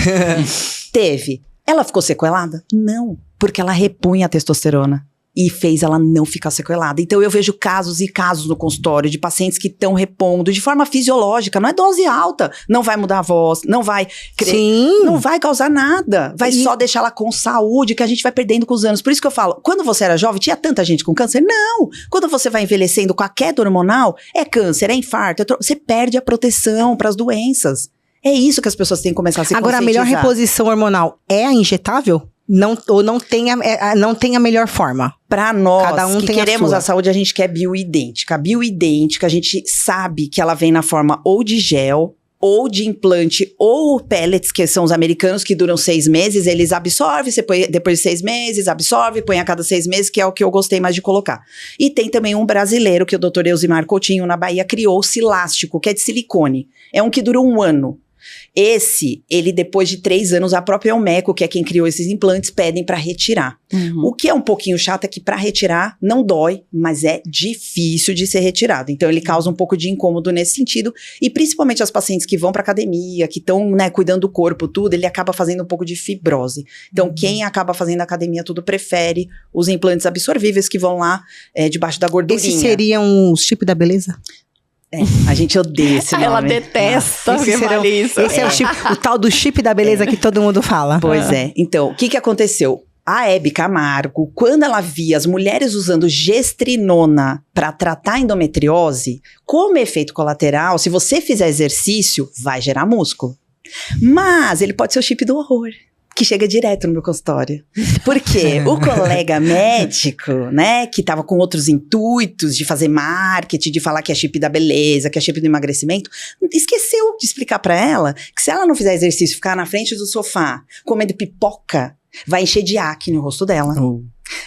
S3: Teve. Ela ficou sequelada? Não, porque ela repunha a testosterona. E fez ela não ficar sequelada. Então, eu vejo casos e casos no consultório de pacientes que estão repondo de forma fisiológica. Não é dose alta. Não vai mudar a voz, não vai...
S1: Sim.
S3: Não vai causar nada. Vai
S1: E-
S3: só deixar ela com saúde, que a gente vai perdendo com os anos. Por isso que eu falo, quando você era jovem, tinha tanta gente com câncer? Não. Quando você vai envelhecendo com a queda hormonal, é câncer, é infarto, você perde a proteção para as doenças. É isso que as pessoas têm que começar a se
S1: Agora, a melhor
S3: conscientizar.
S1: reposição hormonal é a injetável? Não, ou não tem não tem a melhor forma?
S3: Para nós
S1: Cada um
S3: que
S1: tem a
S3: queremos
S1: sua.
S3: a saúde, a gente quer bioidêntica. A bioidêntica, a gente sabe que ela vem na forma ou de gel, ou de implante, ou pellets, que são os americanos, que duram 6 meses, eles absorvem, você põe depois de 6 meses, absorve, põe a cada 6 meses, que é o que eu gostei mais de colocar. E tem também um brasileiro, que o Dr. Elzimar Coutinho, na Bahia, criou o Silástico, que é de silicone. É um que dura 1 ano. Esse, ele depois de 3 anos, a própria Elmeco, que é quem criou esses implantes, pedem para retirar.
S2: Uhum.
S3: O que é um pouquinho chato é que para retirar não dói, mas é difícil de ser retirado. Então ele causa um pouco de incômodo nesse sentido, e principalmente as pacientes que vão para academia, que estão, né, cuidando do corpo, tudo, ele acaba fazendo um pouco de fibrose. Então quem acaba fazendo academia tudo prefere os implantes absorvíveis que vão lá debaixo da gordurinha.
S1: Esses seriam os tipos da beleza?
S3: A gente odeia esse nome.
S2: Ela detesta
S1: Esses
S2: que
S1: serão-
S2: fale isso.
S1: Esse é o tal do chip da beleza que todo mundo fala.
S3: Pois é. Então, o que aconteceu? A Hebe Camargo, quando ela via as mulheres usando gestrinona para tratar a endometriose, como efeito colateral, se você fizer exercício, vai gerar músculo. Mas ele pode ser o chip do horror, que chega direto no meu consultório. Porque o colega médico, né, que tava com outros intuitos de fazer marketing, de falar que é chip da beleza, que é chip do emagrecimento, esqueceu de explicar para ela que se ela não fizer exercício, ficar na frente do sofá, comendo pipoca, vai encher de acne o rosto dela.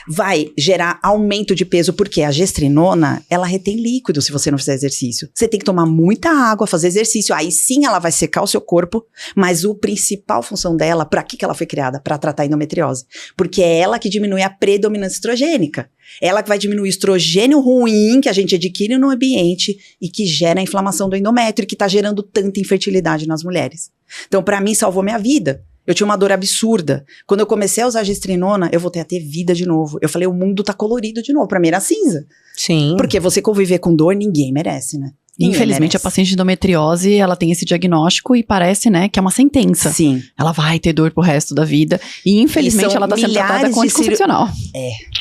S3: Vai gerar aumento de peso, porque a gestrinona, ela retém líquido se você não fizer exercício. Você tem que tomar muita água, fazer exercício. Aí sim ela vai secar o seu corpo, mas a principal função dela, para que ela foi criada? Para tratar a endometriose. Porque é ela que diminui a predominância estrogênica. Ela que vai diminuir o estrogênio ruim que a gente adquire no ambiente e que gera a inflamação do endométrio, que tá gerando tanta infertilidade nas mulheres. Então, para mim, salvou minha vida. Eu tinha uma dor absurda. Quando eu comecei a usar gestrinona, eu voltei a ter vida de novo. Eu falei, o mundo tá colorido de novo. Pra mim era cinza.
S1: Sim.
S3: Porque você conviver com dor, ninguém merece, né? Ninguém
S2: Infelizmente,
S3: merece.
S2: a paciente de endometriose, ela tem esse diagnóstico e parece, né, que é uma sentença.
S3: Sim.
S2: Ela vai ter dor pro resto da vida. E infelizmente
S3: são
S2: ela tá sendo tratada
S3: milhares
S2: com
S3: de
S2: anticoncepcional.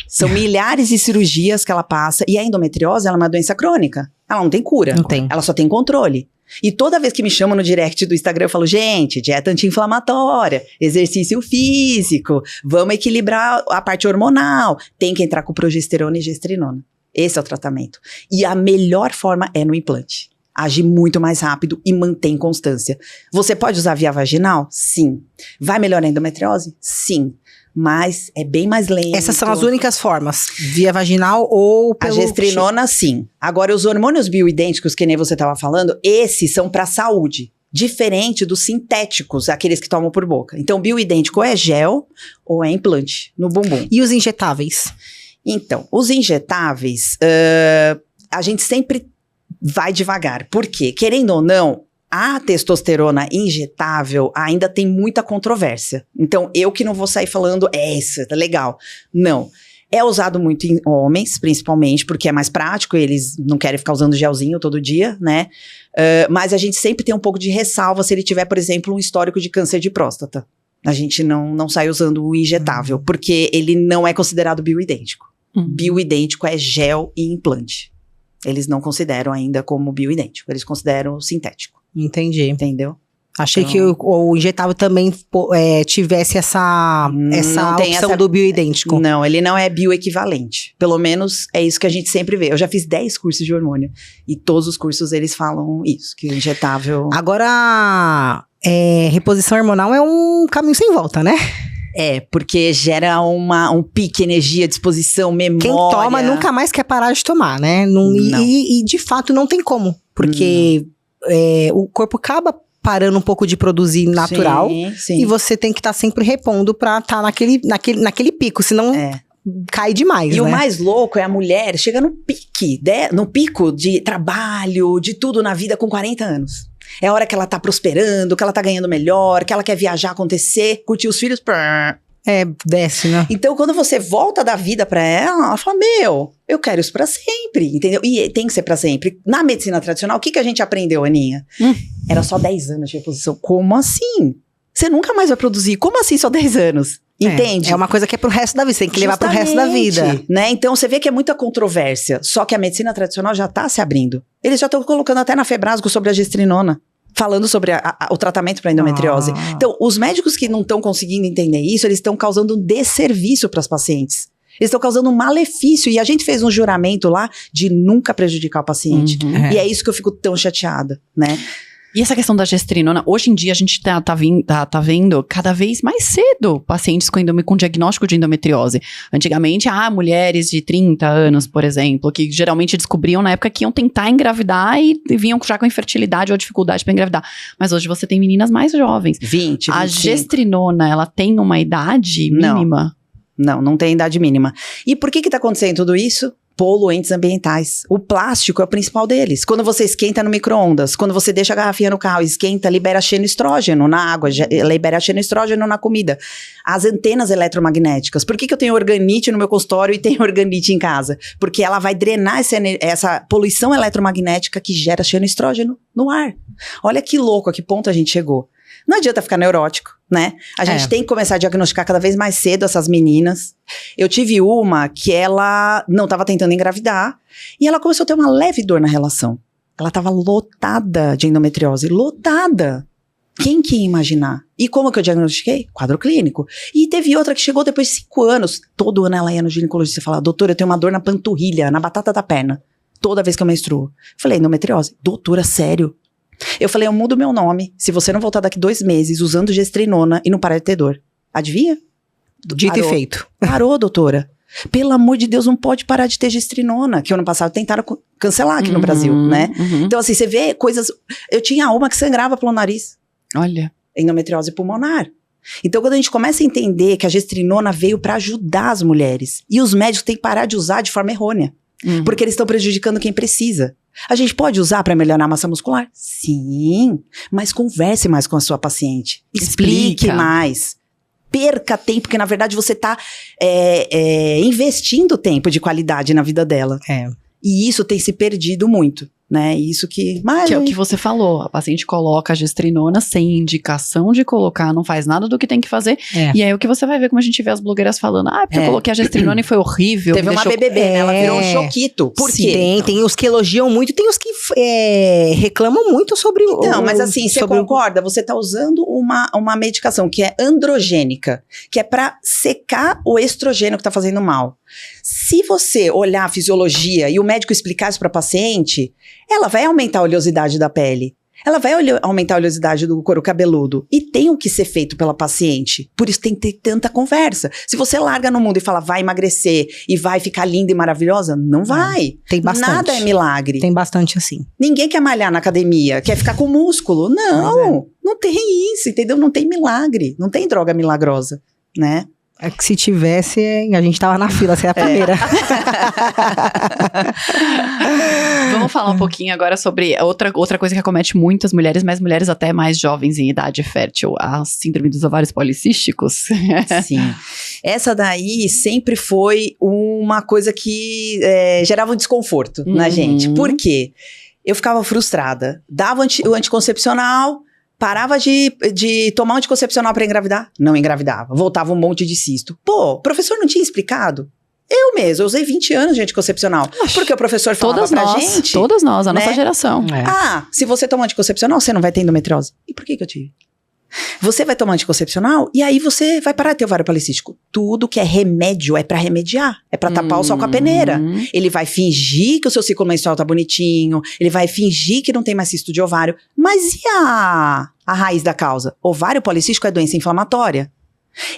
S3: São milhares de cirurgias que ela passa. E a endometriose, ela é uma doença crônica. Ela não tem cura.
S1: Não tem.
S3: Ela só tem controle. E toda vez que me chamam no direct do Instagram, eu falo, gente, dieta anti-inflamatória, exercício físico, vamos equilibrar a parte hormonal. Tem que entrar com progesterona e gestrinona. Esse é o tratamento. E a melhor forma é no implante. Age muito mais rápido e mantém constância. Você pode usar via vaginal? Sim. Vai melhorar a endometriose? Sim. mas é bem mais lento.
S1: Essas são as únicas formas, via vaginal ou
S3: A
S1: pelo...
S3: gestrinona, sim. Agora, os hormônios bioidênticos, que nem você estava falando, esses são para saúde. Diferente dos sintéticos, aqueles que tomam por boca. Então, bioidêntico é gel ou é implante no bumbum.
S1: E os injetáveis?
S3: Então, os injetáveis, a gente sempre vai devagar. Por quê? Querendo ou não, a testosterona injetável ainda tem muita controvérsia. Então, eu que não vou sair falando, isso, tá legal. Não. É usado muito em homens, principalmente, porque é mais prático, eles não querem ficar usando gelzinho todo dia, né? Mas a gente sempre tem um pouco de ressalva se ele tiver, por exemplo, um histórico de câncer de próstata. A gente não sai usando o injetável, porque ele não é considerado bioidêntico. Bioidêntico é gel e implante. Eles não consideram ainda como bioidêntico, eles consideram sintético.
S1: Entendi.
S3: Entendeu?
S1: Achei
S3: Então,
S1: que o injetável também tivesse essa opção do bioidêntico.
S3: Não, ele não é bioequivalente. Pelo menos é isso que a gente sempre vê. Eu já fiz 10 cursos de hormônio e todos os cursos eles falam isso, que o injetável...
S1: Agora, reposição hormonal é um caminho sem volta, né?
S3: Porque gera um pique, energia, disposição, memória.
S1: Quem toma nunca mais quer parar de tomar, né? Não. E de fato não tem como, porque o corpo acaba parando um pouco de produzir natural.
S3: Sim.
S1: E você tem que estar sempre repondo pra estar naquele pico, senão cai demais,
S3: E
S1: né?
S3: o mais louco é a mulher chega no pico de trabalho, de tudo na vida com 40 anos. É a hora que ela tá prosperando, que ela tá ganhando melhor, que ela quer viajar, acontecer, curtir os filhos.
S1: Desce, né?
S3: Então, quando você volta da vida pra ela fala, eu quero isso pra sempre, entendeu? E tem que ser pra sempre. Na medicina tradicional, o que a gente aprendeu, Aninha? Era só 10 anos de reposição. Como assim? Você nunca mais vai produzir. Como assim só 10 anos? Entende?
S1: É uma coisa que é pro resto da vida, você tem que levar pro resto da vida.
S3: Né? Então, você vê que é muita controvérsia. Só que a medicina tradicional já tá se abrindo. Eles já estão colocando até na Febrasgo sobre a gestrinona. Falando sobre o tratamento para endometriose. Então, os médicos que não estão conseguindo entender isso, eles estão causando um desserviço para as pacientes. Eles estão causando um malefício. E a gente fez um juramento lá de nunca prejudicar o paciente. E é isso que eu fico tão chateada, né?
S2: E essa questão da gestrinona, hoje em dia a gente tá vendo cada vez mais cedo pacientes com diagnóstico de endometriose. Antigamente, mulheres de 30 anos, por exemplo, que geralmente descobriam na época que iam tentar engravidar e vinham já com infertilidade ou dificuldade para engravidar. Mas hoje você tem meninas mais jovens.
S3: 20, 25.
S2: A gestrinona, ela tem uma idade mínima?
S3: Não tem idade mínima. E por que tá acontecendo tudo isso? Poluentes ambientais. O plástico é o principal deles. Quando você esquenta no micro-ondas, quando você deixa a garrafinha no carro, esquenta, libera xenoestrógeno na água, libera xenoestrógeno na comida. As antenas eletromagnéticas. Por que eu tenho organite no meu consultório e tenho organite em casa? Porque ela vai drenar essa poluição eletromagnética que gera xenoestrógeno no ar. Olha que louco, a que ponto a gente chegou. Não adianta ficar neurótico, né? A gente tem que começar a diagnosticar cada vez mais cedo essas meninas. Eu tive uma que ela não estava tentando engravidar e ela começou a ter uma leve dor na relação. Ela estava lotada de endometriose, lotada. Quem que ia imaginar? E como que eu diagnostiquei? Quadro clínico. E teve outra que chegou depois de 5 anos. Todo ano ela ia no ginecologista e falava, doutora, eu tenho uma dor na panturrilha, na batata da perna. Toda vez que eu menstruo. Falei, endometriose. Doutora, sério? Eu falei, eu mudo meu nome se você não voltar daqui 2 meses usando gestrinona e não parar de ter dor. Adivinha?
S1: Dito e feito.
S3: Parou, doutora. Pelo amor de Deus, não pode parar de ter gestrinona, que ano passado tentaram cancelar aqui no Brasil, né? Então, assim, você vê coisas... Eu tinha uma que sangrava pelo nariz.
S2: Olha.
S3: Endometriose pulmonar. Então, quando a gente começa a entender que a gestrinona veio para ajudar as mulheres, e os médicos têm que parar de usar de forma errônea, porque eles estão prejudicando quem precisa. A gente pode usar para melhorar a massa muscular? Sim, mas converse mais com a sua paciente. Explique mais. Perca tempo, porque na verdade você está investindo tempo de qualidade na vida dela. E isso tem se perdido muito, né? Isso que...
S2: Que é o que você falou, a paciente coloca a gestrinona sem indicação de colocar, não faz nada do que tem que fazer. E aí o que você vai ver, como a gente vê as blogueiras falando, porque eu coloquei a gestrinona e foi horrível.
S3: Teve uma BBB, né? Ela virou um choquito. Por quê?
S1: Tem os que elogiam muito, tem os que reclamam muito sobre o...
S3: Então, mas assim, você concorda? Você tá usando uma medicação que é androgênica, que é pra secar o estrogênio que tá fazendo mal. Se você olhar a fisiologia e o médico explicar isso pra paciente, ela vai aumentar a oleosidade da pele. Ela vai aumentar a oleosidade do couro cabeludo. E tem o que ser feito pela paciente. Por isso tem que ter tanta conversa. Se você larga no mundo e fala, vai emagrecer e vai ficar linda e maravilhosa, não vai.
S1: Tem bastante.
S3: Nada é milagre.
S1: Tem bastante assim.
S3: Ninguém quer malhar na academia, quer ficar com músculo. Não, não tem isso, entendeu? Não tem milagre. Não tem droga milagrosa, né?
S1: É que se tivesse, a gente tava na fila, essa é a primeira.
S2: Vamos falar um pouquinho agora sobre outra coisa que acomete muitas mulheres, mas mulheres até mais jovens em idade fértil, a síndrome dos ovários policísticos.
S3: Sim. Essa daí sempre foi uma coisa que gerava um desconforto na gente. Por quê? Eu ficava frustrada. Dava o anticoncepcional, parava de tomar um anticoncepcional para engravidar, não engravidava. Voltava um monte de cisto. Pô, o professor não tinha explicado? Eu usei 20 anos de anticoncepcional. Porque o professor falava pra gente...
S2: Todas nós, a
S3: né?
S2: nossa geração.
S3: Se você tomar anticoncepcional, você não vai ter endometriose. E por que eu tive? Você vai tomar anticoncepcional e aí você vai parar de ter ovário policístico. Tudo que é remédio é pra remediar. É pra tapar o sol com a peneira. Ele vai fingir que o seu ciclo menstrual tá bonitinho. Ele vai fingir que não tem mais cisto de ovário. Mas e a raiz da causa? Ovário policístico é doença inflamatória.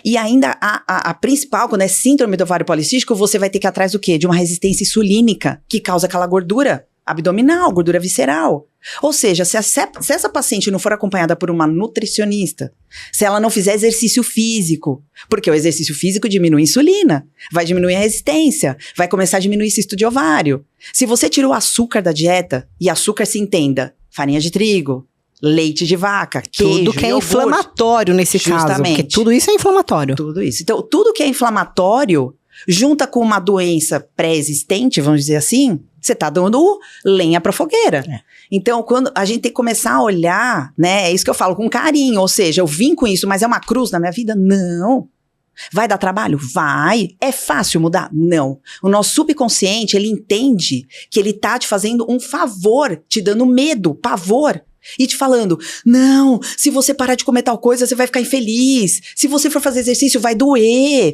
S3: E ainda a principal, quando é síndrome do ovário policístico, você vai ter que ir atrás do quê? De uma resistência insulínica, que causa aquela gordura abdominal, gordura visceral. Ou seja, se essa paciente não for acompanhada por uma nutricionista, se ela não fizer exercício físico, porque o exercício físico diminui a insulina, vai diminuir a resistência, vai começar a diminuir cisto de ovário. Se você tira o açúcar da dieta, e açúcar se entenda, farinha de trigo, leite de vaca, queijo,
S1: tudo que é
S3: iogurte,
S1: inflamatório nesse caso, porque tudo isso é inflamatório.
S3: Tudo isso. Então, tudo que é inflamatório, junta com uma doença pré-existente, vamos dizer assim, você tá dando lenha pra fogueira. Então, quando a gente tem que começar a olhar, né, é isso que eu falo, com carinho, ou seja, eu vim com isso, mas é uma cruz na minha vida? Não. Vai dar trabalho? Vai. É fácil mudar? Não. O nosso subconsciente, ele entende que ele tá te fazendo um favor, te dando medo, pavor. E te falando, não, se você parar de comer tal coisa, você vai ficar infeliz. Se você for fazer exercício, vai doer.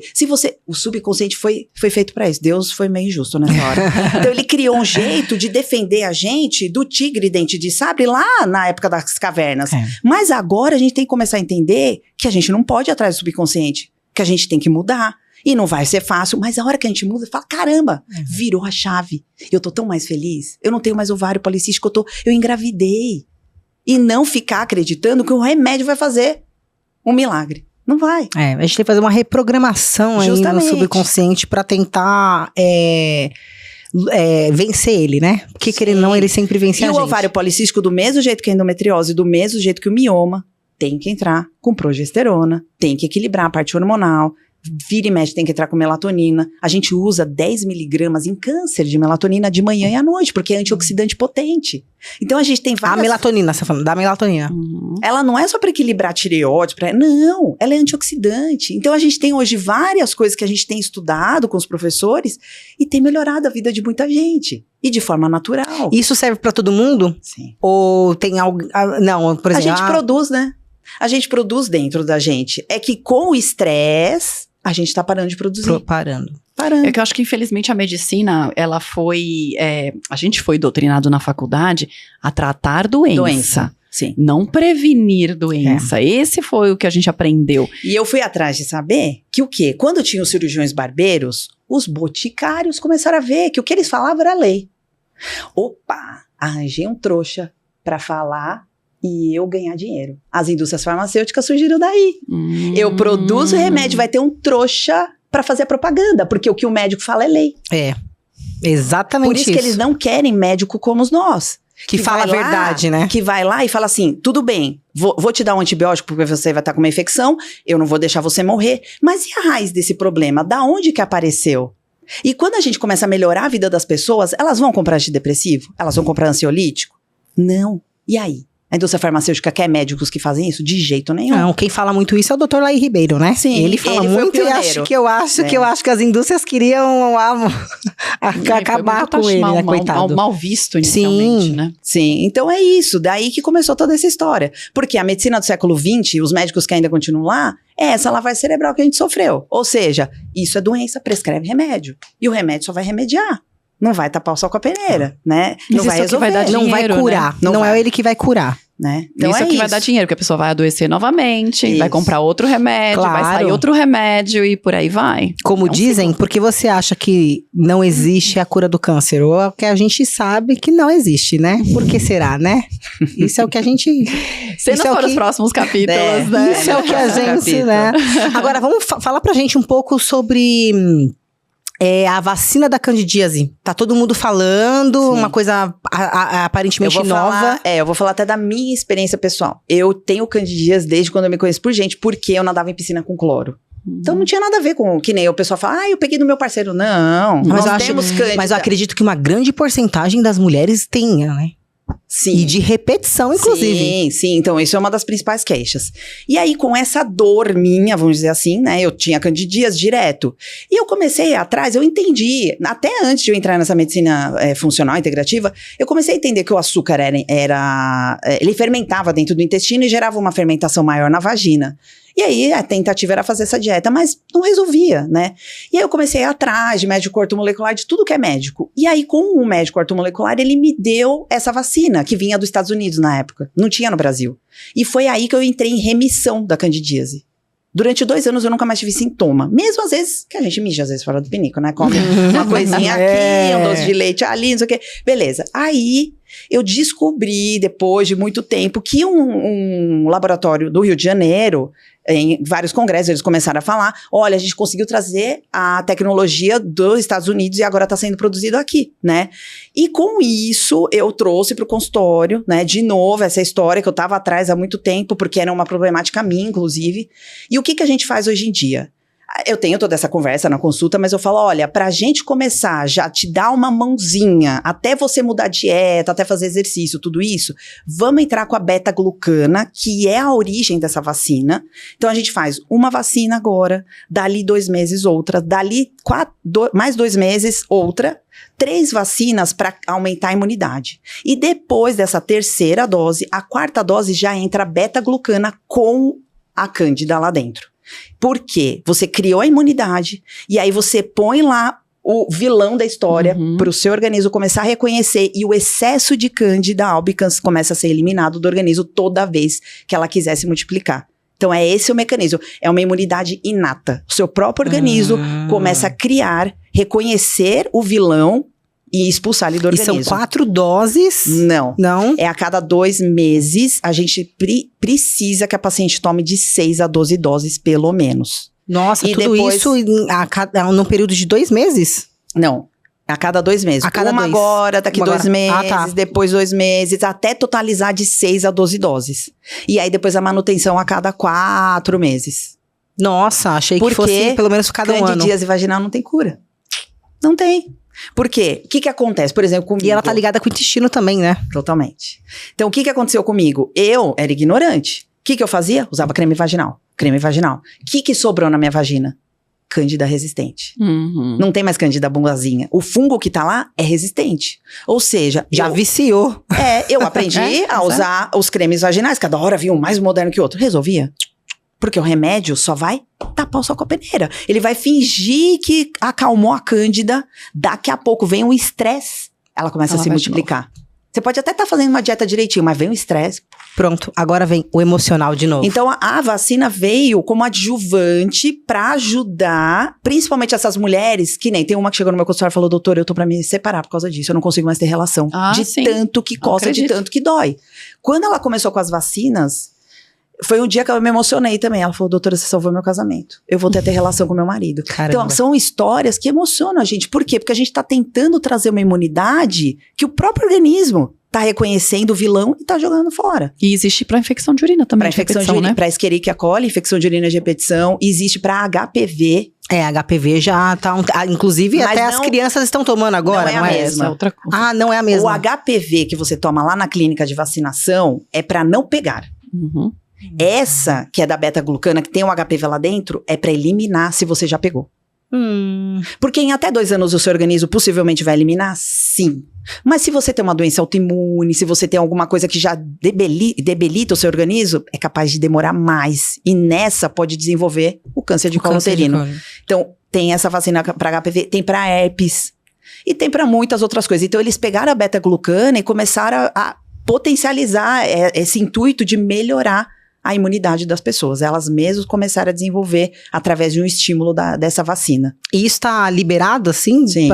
S3: O subconsciente foi feito pra isso. Deus foi meio injusto nessa hora. Então ele criou um jeito de defender a gente do tigre dente de sabre lá na época das cavernas. Mas agora a gente tem que começar a entender que a gente não pode ir atrás do subconsciente. Que a gente tem que mudar. E não vai ser fácil, mas a hora que a gente muda, fala, caramba, virou a chave. Eu tô tão mais feliz. Eu não tenho mais ovário policístico, eu engravidei. E não ficar acreditando que o remédio vai fazer um milagre. Não vai.
S1: A gente tem que fazer uma reprogramação aí no subconsciente pra tentar vencer ele, né? Porque querendo ou não, ele sempre vence a gente.
S3: E o ovário policístico, do mesmo jeito que a endometriose, do mesmo jeito que o mioma, tem que entrar com progesterona, tem que equilibrar a parte hormonal. Vira e mexe, tem que entrar com melatonina. A gente usa 10 miligramas em câncer de melatonina de manhã e à noite, porque é antioxidante potente. Então a gente tem várias...
S1: A melatonina, você tá falando, da melatonina.
S3: Ela não é só para equilibrar a tireoide, não, ela é antioxidante. Então a gente tem hoje várias coisas que a gente tem estudado com os professores e tem melhorado a vida de muita gente. E de forma natural.
S1: Isso serve para todo mundo?
S3: Sim.
S1: Ou tem algo... Não, por exemplo...
S3: A gente produz, né? A gente produz dentro da gente. É que com o estresse... A gente tá parando de produzir.
S1: Parando.
S2: É que eu acho que, infelizmente, a medicina, ela foi... a gente foi doutrinado na faculdade a tratar doença.
S3: Sim.
S2: Não prevenir doença. Esse foi o que a gente aprendeu.
S3: E eu fui atrás de saber que o quê? Quando tinha os cirurgiões barbeiros, os boticários começaram a ver que o que eles falavam era lei. Opa, arranjei um trouxa pra falar... E eu ganhar dinheiro. As indústrias farmacêuticas surgiram daí. Eu produzo remédio, vai ter um trouxa pra fazer propaganda, porque o que o médico fala é lei.
S1: Exatamente.
S3: Por isso que eles não querem médico como nós.
S1: Que fala a verdade, né?
S3: Que vai lá e fala assim, tudo bem, vou te dar um antibiótico porque você vai estar com uma infecção, eu não vou deixar você morrer. Mas e a raiz desse problema? Da onde que apareceu? E quando a gente começa a melhorar a vida das pessoas, elas vão comprar antidepressivo? Elas vão comprar ansiolítico? Não. E aí? A indústria farmacêutica quer médicos que fazem isso? De jeito nenhum.
S1: Não, quem fala muito isso é o Dr. Laí Ribeiro, né?
S3: Sim,
S1: ele fala muito e eu acho que as indústrias queriam acabar com ele, né, coitado.
S2: Mal visto inicialmente, né?
S3: Sim, então é isso, daí que começou toda essa história. Porque a medicina do século XX, os médicos que ainda continuam lá, é essa lavagem cerebral que a gente sofreu. Ou seja, isso é doença, prescreve remédio. E o remédio só vai remediar. Não vai tapar o sol com a peneira, né? Não vai resolver.
S2: Vai dar dinheiro,
S1: não vai curar.
S3: Né?
S1: Não é ele que vai curar.
S3: né? Então
S2: isso é que vai dar dinheiro, porque a pessoa vai adoecer novamente, vai comprar outro remédio, vai sair outro remédio e por aí vai.
S1: Como dizem, porque você acha que não existe a cura do câncer? Ou é o que a gente sabe que não existe, né? Por que será, né? Isso é o que a gente...
S2: Cenas para os próximos capítulos, né?
S1: Isso é o que a gente, né? Agora, vamos falar pra gente um pouco sobre... a vacina da candidíase. Tá todo mundo falando, uma coisa aparentemente nova.
S3: Eu vou falar até da minha experiência pessoal. Eu tenho candidíase desde quando eu me conheço por gente, porque eu nadava em piscina com cloro. Então não tinha nada a ver com que nem o pessoal fala, eu peguei do meu parceiro. Não,
S1: mas eu acredito que uma grande porcentagem das mulheres tenha, né?
S3: Sim.
S1: E de repetição, inclusive.
S3: Sim. Então, isso é uma das principais queixas. E aí, com essa dor minha, vamos dizer assim, né? Eu tinha candidíase direto. E eu comecei atrás, eu entendi, até antes de eu entrar nessa medicina funcional, integrativa, eu comecei a entender que o açúcar ele fermentava dentro do intestino e gerava uma fermentação maior na vagina. E aí, a tentativa era fazer essa dieta, mas não resolvia, né? E aí, eu comecei a ir atrás de médico ortomolecular, de tudo que é médico. E aí, com o médico ortomolecular, ele me deu essa vacina, que vinha dos Estados Unidos na época. Não tinha no Brasil. E foi aí que eu entrei em remissão da candidíase. Durante 2 anos, eu nunca mais tive sintoma. Mesmo às vezes, que a gente mija às vezes fora do pinico, né? Come uma coisinha aqui, um doce de leite ali, não sei o quê. Beleza. Aí, eu descobri, depois de muito tempo, que um laboratório do Rio de Janeiro, em vários congressos, eles começaram a falar, olha, a gente conseguiu trazer a tecnologia dos Estados Unidos e agora está sendo produzido aqui, né? E com isso, eu trouxe para o consultório, né, de novo, essa história que eu estava atrás há muito tempo, porque era uma problemática minha, inclusive. E o que a gente faz hoje em dia? Eu tenho toda essa conversa na consulta, mas eu falo, olha, pra gente começar já te dar uma mãozinha, até você mudar a dieta, até fazer exercício, tudo isso, vamos entrar com a beta-glucana, que é a origem dessa vacina. Então a gente faz uma vacina agora, dali 2 meses outra, dali mais 2 meses outra, 3 vacinas para aumentar a imunidade. E depois dessa 3ª dose, a 4ª dose já entra a beta-glucana com a cândida lá dentro. Porque você criou a imunidade e aí você põe lá o vilão da história para o seu organismo começar a reconhecer e o excesso de cândida albicans começa a ser eliminado do organismo toda vez que ela quiser se multiplicar. Então é esse o mecanismo, é uma imunidade inata. O seu próprio organismo começa a criar, reconhecer o vilão e expulsar ele do organismo.
S1: E são 4 doses?
S3: Não.
S1: Não?
S3: É a cada 2 meses, a gente precisa que a paciente tome de 6 a 12 doses, pelo menos.
S1: Nossa,
S3: e
S1: tudo
S3: depois,
S1: isso num período de 2 meses?
S3: Não. A cada 2 meses.
S1: A cada
S3: uma
S1: 2.
S3: agora, daqui 2 meses,
S1: tá.
S3: depois 2 meses, até totalizar de 6 a 12 doses. E aí depois a manutenção a cada 4 meses.
S1: Nossa, achei que fosse pelo menos cada um ano.
S3: Candidíase vaginal não tem cura. Não tem. Por quê? O que acontece, por exemplo, comigo?
S1: E ela tá ligada com o intestino também, né?
S3: Totalmente. Então, o que aconteceu comigo? Eu era ignorante. O que eu fazia? Usava creme vaginal. Creme vaginal. O que sobrou na minha vagina? Cândida resistente. Não tem mais cândida bundazinha. O fungo que tá lá é resistente. Ou seja...
S1: Já viciou.
S3: Eu aprendi a usar os cremes vaginais. Cada hora vinha um mais moderno que o outro. Resolvia. Porque o remédio só vai tapar o sol com a peneira. Ele vai fingir que acalmou a cândida. Daqui a pouco vem o estresse. Ela começa a se multiplicar. Você pode até estar fazendo uma dieta direitinho, mas vem o estresse.
S1: Pronto, agora vem o emocional de novo.
S3: Então, a vacina veio como adjuvante pra ajudar, principalmente essas mulheres, que nem tem uma que chegou no meu consultório e falou, doutor, eu tô pra me separar por causa disso, eu não consigo mais ter relação.
S2: Sim.
S3: Tanto que coça, de tanto que dói. Quando ela começou com as vacinas... Foi um dia que eu me emocionei também. Ela falou, doutora, você salvou meu casamento. Eu voltei a ter relação com meu marido.
S1: Caramba.
S3: Então, são histórias que emocionam a gente. Por quê? Porque a gente tá tentando trazer uma imunidade que o próprio organismo tá reconhecendo o vilão e tá jogando fora.
S2: E existe pra infecção de urina também.
S3: Pra infecção de urina, né? Pra Escherichia coli, infecção de urina de repetição. Existe pra HPV.
S1: HPV já tá... inclusive, mas até as crianças estão tomando agora,
S3: não é a mesma.
S2: É outra coisa.
S1: Ah, não é a mesma.
S3: O HPV que você toma lá na clínica de vacinação é pra não pegar. Essa, que é da beta-glucana, que tem o HPV lá dentro, é pra eliminar se você já pegou. Porque em até 2 anos o seu organismo possivelmente vai eliminar? Sim. Mas se você tem uma doença autoimune, se você tem alguma coisa que já debilita o seu organismo, é capaz de demorar mais. E nessa pode desenvolver o câncer de colo uterino. Então, tem essa vacina pra HPV, tem pra herpes. E tem pra muitas outras coisas. Então, eles pegaram a beta-glucana e começaram a potencializar esse intuito de melhorar a imunidade das pessoas. Elas mesmas começaram a desenvolver através de um estímulo dessa vacina.
S1: E isso está liberado, assim?
S3: Sim.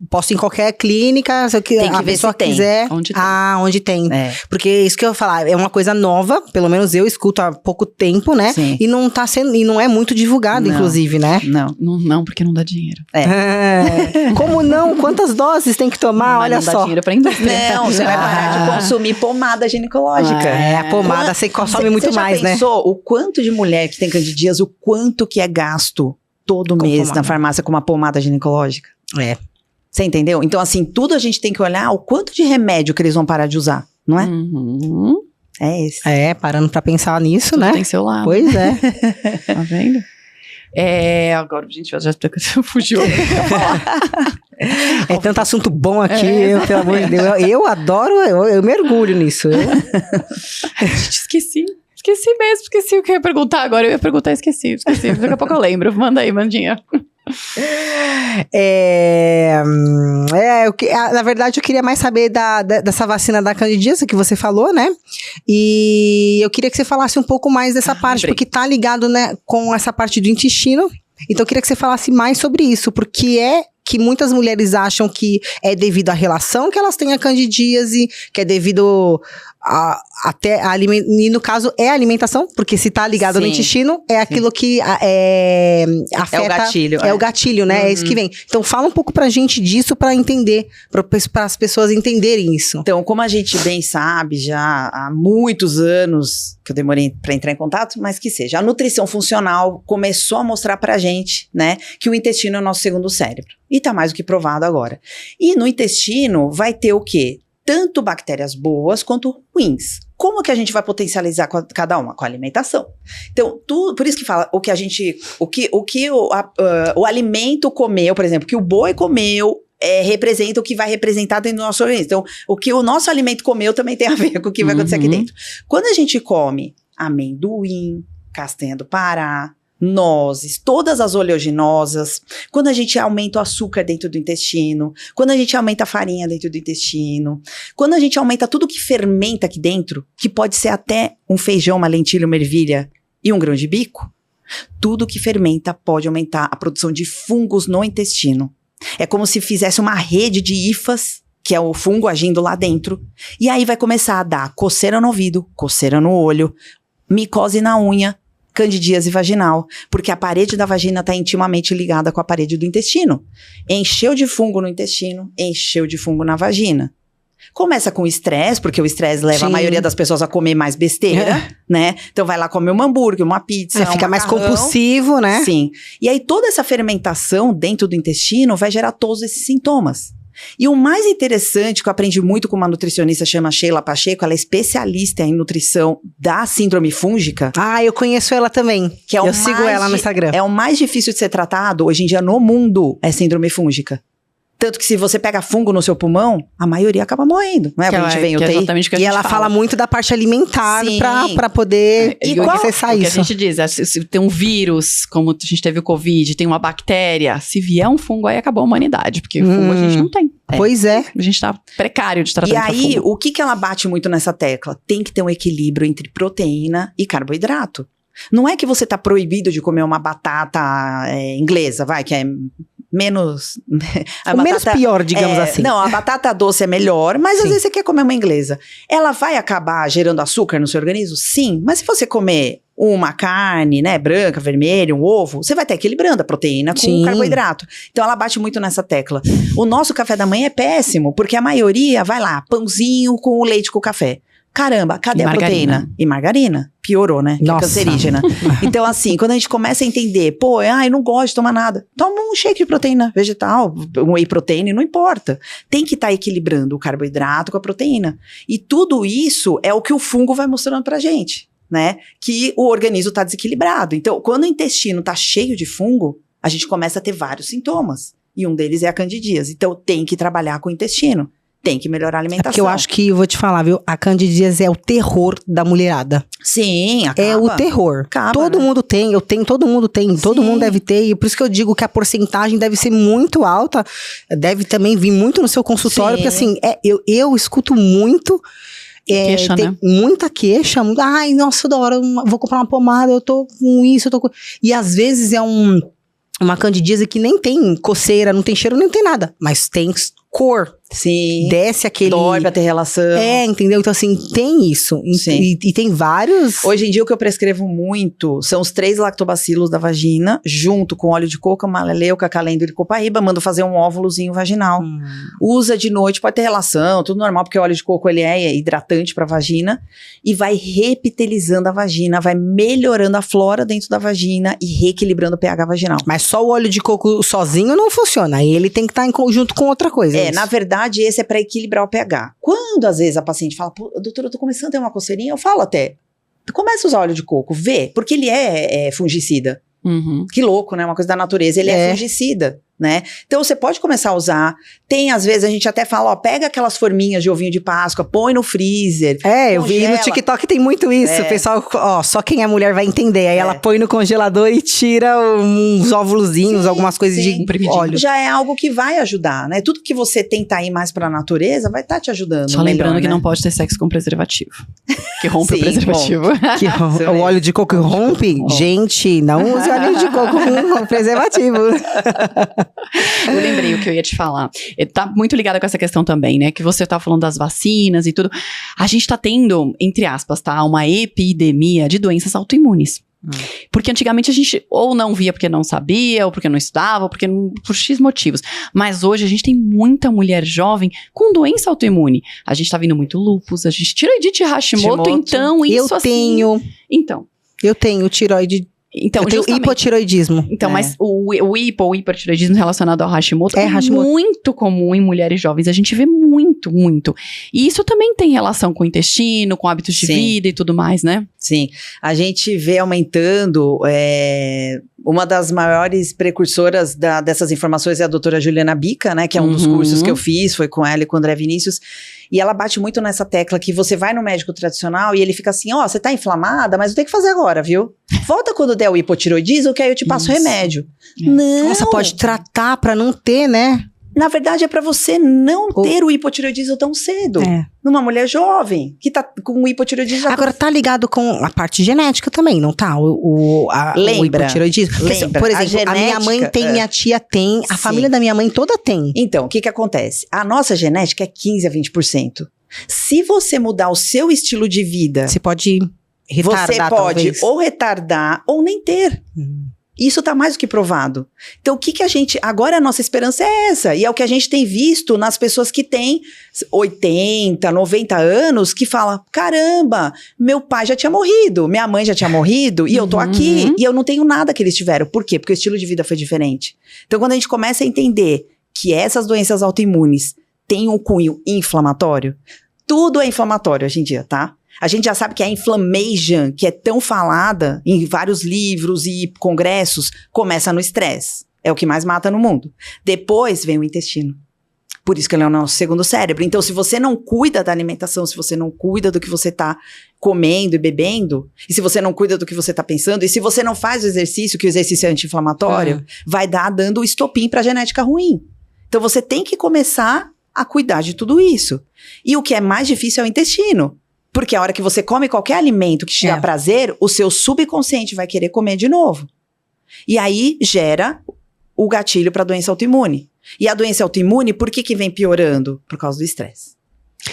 S1: Posso ir em qualquer clínica, se eu
S3: Tem que
S1: a
S3: ver
S1: pessoa
S3: se tem.
S1: quiser.
S2: Onde tem.
S1: Onde tem. Porque isso que eu ia falar, é uma coisa nova, pelo menos eu escuto há pouco tempo, né?
S3: Sim.
S1: E não tá sendo, e não é muito divulgado,
S3: Não.
S1: inclusive, né?
S2: Não, porque não dá dinheiro.
S1: Como não? Quantas doses tem que tomar?
S2: Mas
S1: Olha
S2: não dá
S1: só.
S2: dinheiro pra indústria.
S3: Não, você vai parar de consumir pomada ginecológica.
S1: A pomada você consome muito mais, né?
S3: Você já pensou o quanto de mulher que tem candidíase, o quanto que é gasto todo
S1: Com
S3: mês
S1: pomada.
S3: na farmácia com uma pomada ginecológica? Você entendeu? Então, assim, tudo a gente tem que olhar o quanto de remédio que eles vão parar de usar, não é?
S2: Uhum.
S3: É esse.
S1: Parando pra pensar nisso,
S2: Tudo
S1: né?
S2: tem seu lado.
S1: Pois é.
S2: Tá vendo? Agora, gente, já fugiu.
S1: É tanto assunto bom aqui, pelo amor de Deus. Eu adoro, eu mergulho nisso.
S2: Gente, esqueci o que eu ia perguntar agora. Eu ia perguntar, esqueci. Daqui a pouco eu lembro. Manda aí, Mandinha.
S1: Na verdade, eu queria mais saber dessa vacina da candidíase que você falou, né? E eu queria que você falasse um pouco mais dessa parte,
S2: lembrei.
S1: porque tá ligado, né, com essa parte do intestino. Então, eu queria que você falasse mais sobre isso, porque que muitas mulheres acham que é devido à relação que elas têm a candidíase, que é devido e no caso é a alimentação, porque se tá ligado no
S3: Sim.
S1: intestino, é aquilo que afeta...
S3: É o gatilho.
S1: É o gatilho, né? É isso que vem. Então, fala um pouco pra gente disso, pra entender, para as pessoas entenderem isso.
S3: Então, como a gente bem sabe, já há muitos anos, que eu demorei para entrar em contato, mas que seja, a nutrição funcional começou a mostrar pra gente, né, que o intestino é o nosso segundo cérebro. E tá mais do que provado agora. E no intestino vai ter o quê? Tanto bactérias boas quanto ruins. Como que a gente vai potencializar cada uma? Com a alimentação. Então, por isso que fala, o alimento comeu, por exemplo, que o boi comeu, representa o que vai representar dentro do nosso organismo. Então, o que o nosso alimento comeu também tem a ver com o que vai acontecer aqui dentro. Quando a gente come amendoim, castanha do Pará, nozes, todas as oleaginosas, quando a gente aumenta o açúcar dentro do intestino, quando a gente aumenta a farinha dentro do intestino, quando a gente aumenta tudo que fermenta aqui dentro, que pode ser até um feijão, uma lentilha, uma ervilha e um grão de bico, tudo que fermenta pode aumentar a produção de fungos no intestino. É como se fizesse uma rede de hifas, que é o fungo agindo lá dentro, e aí vai começar a dar coceira no ouvido, coceira no olho, micose na unha, candidíase vaginal, porque a parede da vagina está intimamente ligada com a parede do intestino. Encheu de fungo no intestino, encheu de fungo na vagina. Começa com o estresse, porque o estresse leva a maioria das pessoas a comer mais besteira, né? Então vai lá comer um hambúrguer, uma pizza,
S1: fica mais
S3: macarrão.
S1: compulsivo, né?
S3: Sim. E aí toda essa fermentação dentro do intestino vai gerar todos esses sintomas. E o mais interessante, que eu aprendi muito com uma nutricionista, chama Sheila Pacheco, ela é especialista em nutrição da síndrome fúngica.
S1: Eu conheço ela também.
S3: Que é
S1: eu sigo ela no Instagram.
S3: É o mais difícil de ser tratado hoje em dia no mundo, é síndrome fúngica. Tanto que se você pega fungo no seu pulmão, a maioria acaba morrendo, não é? A gente vem
S2: que é exatamente o que a
S1: E
S2: gente
S1: ela fala muito da parte alimentar
S3: Sim.
S1: pra poder acessar
S2: O que a
S1: isso.
S2: gente diz, se tem um vírus, como a gente teve o Covid, tem uma bactéria, se vier um fungo, aí acabou a humanidade, porque fungo a gente não tem.
S1: Pois é.
S2: A gente tá precário de tratamento
S3: E aí,
S2: pra fungo.
S3: o que ela bate muito nessa tecla? Tem que ter um equilíbrio entre proteína e carboidrato. Não é que você tá proibido de comer uma batata inglesa, que é menos...
S1: Menos pior, digamos assim.
S3: Não, a batata doce é melhor, mas às vezes você quer comer uma inglesa. Ela vai acabar gerando açúcar no seu organismo? Sim, mas se você comer uma carne, né, branca, vermelha, um ovo, você vai estar equilibrando a proteína com o carboidrato. Então ela bate muito nessa tecla. O nosso café da manhã é péssimo, porque a maioria vai lá, pãozinho com o leite com o café. Caramba, cadê a proteína? E margarina. Piorou, né? Que é cancerígena. Então, assim, quando a gente começa a entender, eu não gosto de tomar nada. Toma um shake de proteína vegetal, um whey protein, não importa. Tem que estar equilibrando o carboidrato com a proteína. E tudo isso é o que o fungo vai mostrando pra gente, né? Que o organismo tá desequilibrado. Então, quando o intestino tá cheio de fungo, a gente começa a ter vários sintomas. E um deles é a candidíase. Então, tem que trabalhar com o intestino. Tem que melhorar a alimentação.
S1: Porque eu acho que, vou te falar, viu? A candidíase é o terror da mulherada.
S3: Sim, acaba.
S1: É o terror.
S3: Acaba,
S1: todo mundo tem, eu tenho, todo mundo tem, todo mundo deve ter. E por isso que eu digo que a porcentagem deve ser muito alta. Deve também vir muito no seu consultório. Porque assim, eu escuto muito...
S2: Queixa,
S1: tem
S2: né?
S1: muita queixa, ai, nossa, da hora, vou comprar uma pomada, eu tô com isso, eu tô com... E às vezes é uma candidíase que nem tem coceira, não tem cheiro, nem tem nada, mas tem cor.
S3: Sim.
S1: Desce aquele...
S3: Dói pra ter relação.
S1: Entendeu? Então, assim, tem isso.
S3: Sim.
S1: E tem vários...
S3: Hoje em dia, o que eu prescrevo muito são os 3 lactobacilos da vagina, junto com óleo de coco, malaleuca, calêndula e copaíba, mando fazer um óvulozinho vaginal. Usa de noite, pode ter relação, tudo normal, porque o óleo de coco, ele é hidratante pra vagina, e vai repitelizando a vagina, vai melhorando a flora dentro da vagina e reequilibrando o pH vaginal.
S1: Mas só o óleo de coco sozinho não funciona. Ele tem que estar em conjunto com outra coisa.
S3: Na verdade, esse é para equilibrar o pH. Quando, às vezes, a paciente fala, pô, doutora, eu tô começando a ter uma coceirinha, eu falo até, começa a usar óleo de coco, vê, porque ele é fungicida.
S2: Uhum.
S3: Que louco, né? Uma coisa da natureza, ele é fungicida, né? Então, você pode começar a usar. Tem, às vezes, a gente até fala, ó, pega aquelas forminhas de ovinho de Páscoa, põe no freezer.
S1: Eu vi no TikTok, tem muito isso. O pessoal, só quem é mulher vai entender. Aí ela põe no congelador e tira uns óvulozinhos, algumas coisas de óleo.
S3: Já é algo que vai ajudar, né? Tudo que você tentar ir mais pra natureza vai estar te ajudando.
S2: Só lembrando que
S3: né?
S2: não pode ter sexo com preservativo. Que rompe o preservativo.
S1: O óleo de coco rompe? Gente, não use óleo de coco com preservativo.
S2: Eu lembrei o que eu ia te falar. Tá muito ligado com essa questão também, né? Que você tá falando das vacinas e tudo. A gente tá tendo, entre aspas, tá? Uma epidemia de doenças autoimunes. Porque antigamente a gente ou não via porque não sabia, ou porque não estudava, ou porque por X motivos. Mas hoje a gente tem muita mulher jovem com doença autoimune. A gente tá vendo muito lúpus, a gente tiroidite Hashimoto, então isso
S1: Eu tenho tiroide.
S2: Então,
S1: eu tenho hipotiroidismo.
S2: Então, mas o hipertiroidismo relacionado ao Hashimoto é muito comum em mulheres jovens. A gente vê muito, muito. E isso também tem relação com o intestino, com hábitos de vida e tudo mais, né?
S3: Sim. A gente vê aumentando... uma das maiores precursoras dessas informações é a doutora Juliana Bica, né? Que é um dos cursos que eu fiz, foi com ela e com o André Vinícius. E ela bate muito nessa tecla que você vai no médico tradicional e ele fica assim, você tá inflamada, mas eu tenho que fazer agora, viu? Volta quando der o hipotiroidismo, que aí eu te passo remédio. Não!
S1: Você pode tratar pra não ter, né?
S3: Na verdade, é pra você não ter o hipotiroidismo tão cedo. Numa mulher jovem, que tá com o hipotiroidismo...
S1: Agora, tá ligado com a parte genética também, não tá? O hipotiroidismo.
S3: Lembra.
S1: Por exemplo, a minha mãe tem, minha tia tem, a família da minha mãe toda tem.
S3: Então, o que acontece? A nossa genética é 15% a 20%. Se você mudar o seu estilo de vida...
S1: Você pode retardar,
S3: você pode
S1: talvez.
S3: Ou retardar, ou nem ter. Isso tá mais do que provado. Então, o que a gente... Agora, a nossa esperança é essa. E é o que a gente tem visto nas pessoas que têm 80, 90 anos, que falam, caramba, meu pai já tinha morrido, minha mãe já tinha morrido, e eu tô aqui, e eu não tenho nada que eles tiveram. Por quê? Porque o estilo de vida foi diferente. Então, quando a gente começa a entender que essas doenças autoimunes têm um cunho inflamatório, tudo é inflamatório hoje em dia, tá? A gente já sabe que a inflammation, que é tão falada em vários livros e congressos, começa no estresse. É o que mais mata no mundo. Depois vem o intestino. Por isso que ele é o nosso segundo cérebro. Então, se você não cuida da alimentação, se você não cuida do que você está comendo e bebendo, e se você não cuida do que você está pensando, e se você não faz o exercício, que o exercício é anti-inflamatório, vai dando o estopim para a genética ruim. Então, você tem que começar a cuidar de tudo isso. E o que é mais difícil é o intestino. Porque a hora que você come qualquer alimento que te dá prazer, o seu subconsciente vai querer comer de novo. E aí gera o gatilho para a doença autoimune. E a doença autoimune, por que vem piorando? Por causa do estresse.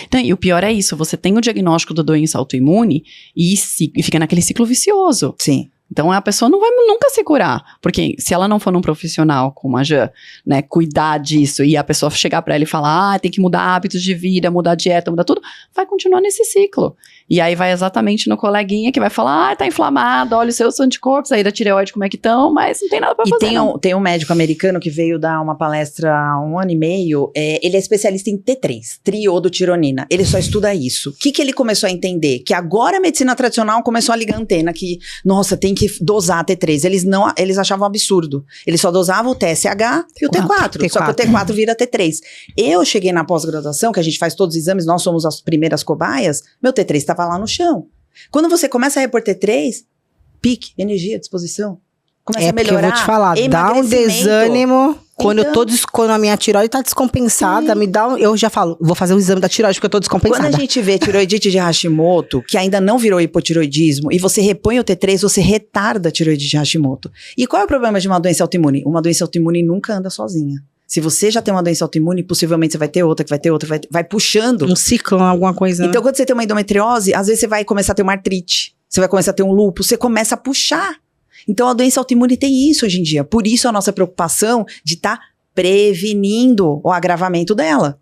S2: Então, e o pior é isso, você tem o diagnóstico da doença autoimune e fica naquele ciclo vicioso.
S3: Sim.
S2: Então, a pessoa não vai nunca se curar. Porque se ela não for num profissional como a Jan, né, cuidar disso, e a pessoa chegar pra ela e falar, tem que mudar hábitos de vida, mudar dieta, mudar tudo, vai continuar nesse ciclo. E aí vai exatamente no coleguinha que vai falar, tá inflamado, olha os seus anticorpos aí da tireoide, como é que estão, mas não tem nada pra fazer.
S3: E tem um médico americano que veio dar uma palestra há 1 ano e meio, ele é especialista em T3, triodotironina. Ele só estuda isso. O que ele começou a entender? Que agora a medicina tradicional começou a ligar a antena que, nossa, tem que dosar T3. Eles achavam um absurdo. Eles só dosavam o TSH e o T4. Só que o T4 vira T3. Eu cheguei na pós-graduação, que a gente faz todos os exames, nós somos as primeiras cobaias, meu T3 estava lá no chão. Quando você começa a repor T3, pique, energia, disposição. começa a
S1: porque
S3: melhorar.
S1: eu vou te falar, dá um desânimo. Quando quando a minha tireoide tá descompensada, eu já falo, vou fazer o exame da tireoide porque eu tô descompensada.
S3: Quando a gente vê tireoidite de Hashimoto, que ainda não virou hipotireoidismo, e você repõe o T3, você retarda a tireoide de Hashimoto. E qual é o problema de uma doença autoimune? Uma doença autoimune nunca anda sozinha. Se você já tem uma doença autoimune, possivelmente você vai ter outra, que vai ter outra, vai puxando.
S1: Um ciclo, alguma coisa.
S3: Então, quando você tem uma endometriose, às vezes você vai começar a ter uma artrite, você vai começar a ter um lúpus, você começa a puxar. Então, a doença autoimune tem isso hoje em dia. Por isso, a nossa preocupação de estar prevenindo o agravamento dela.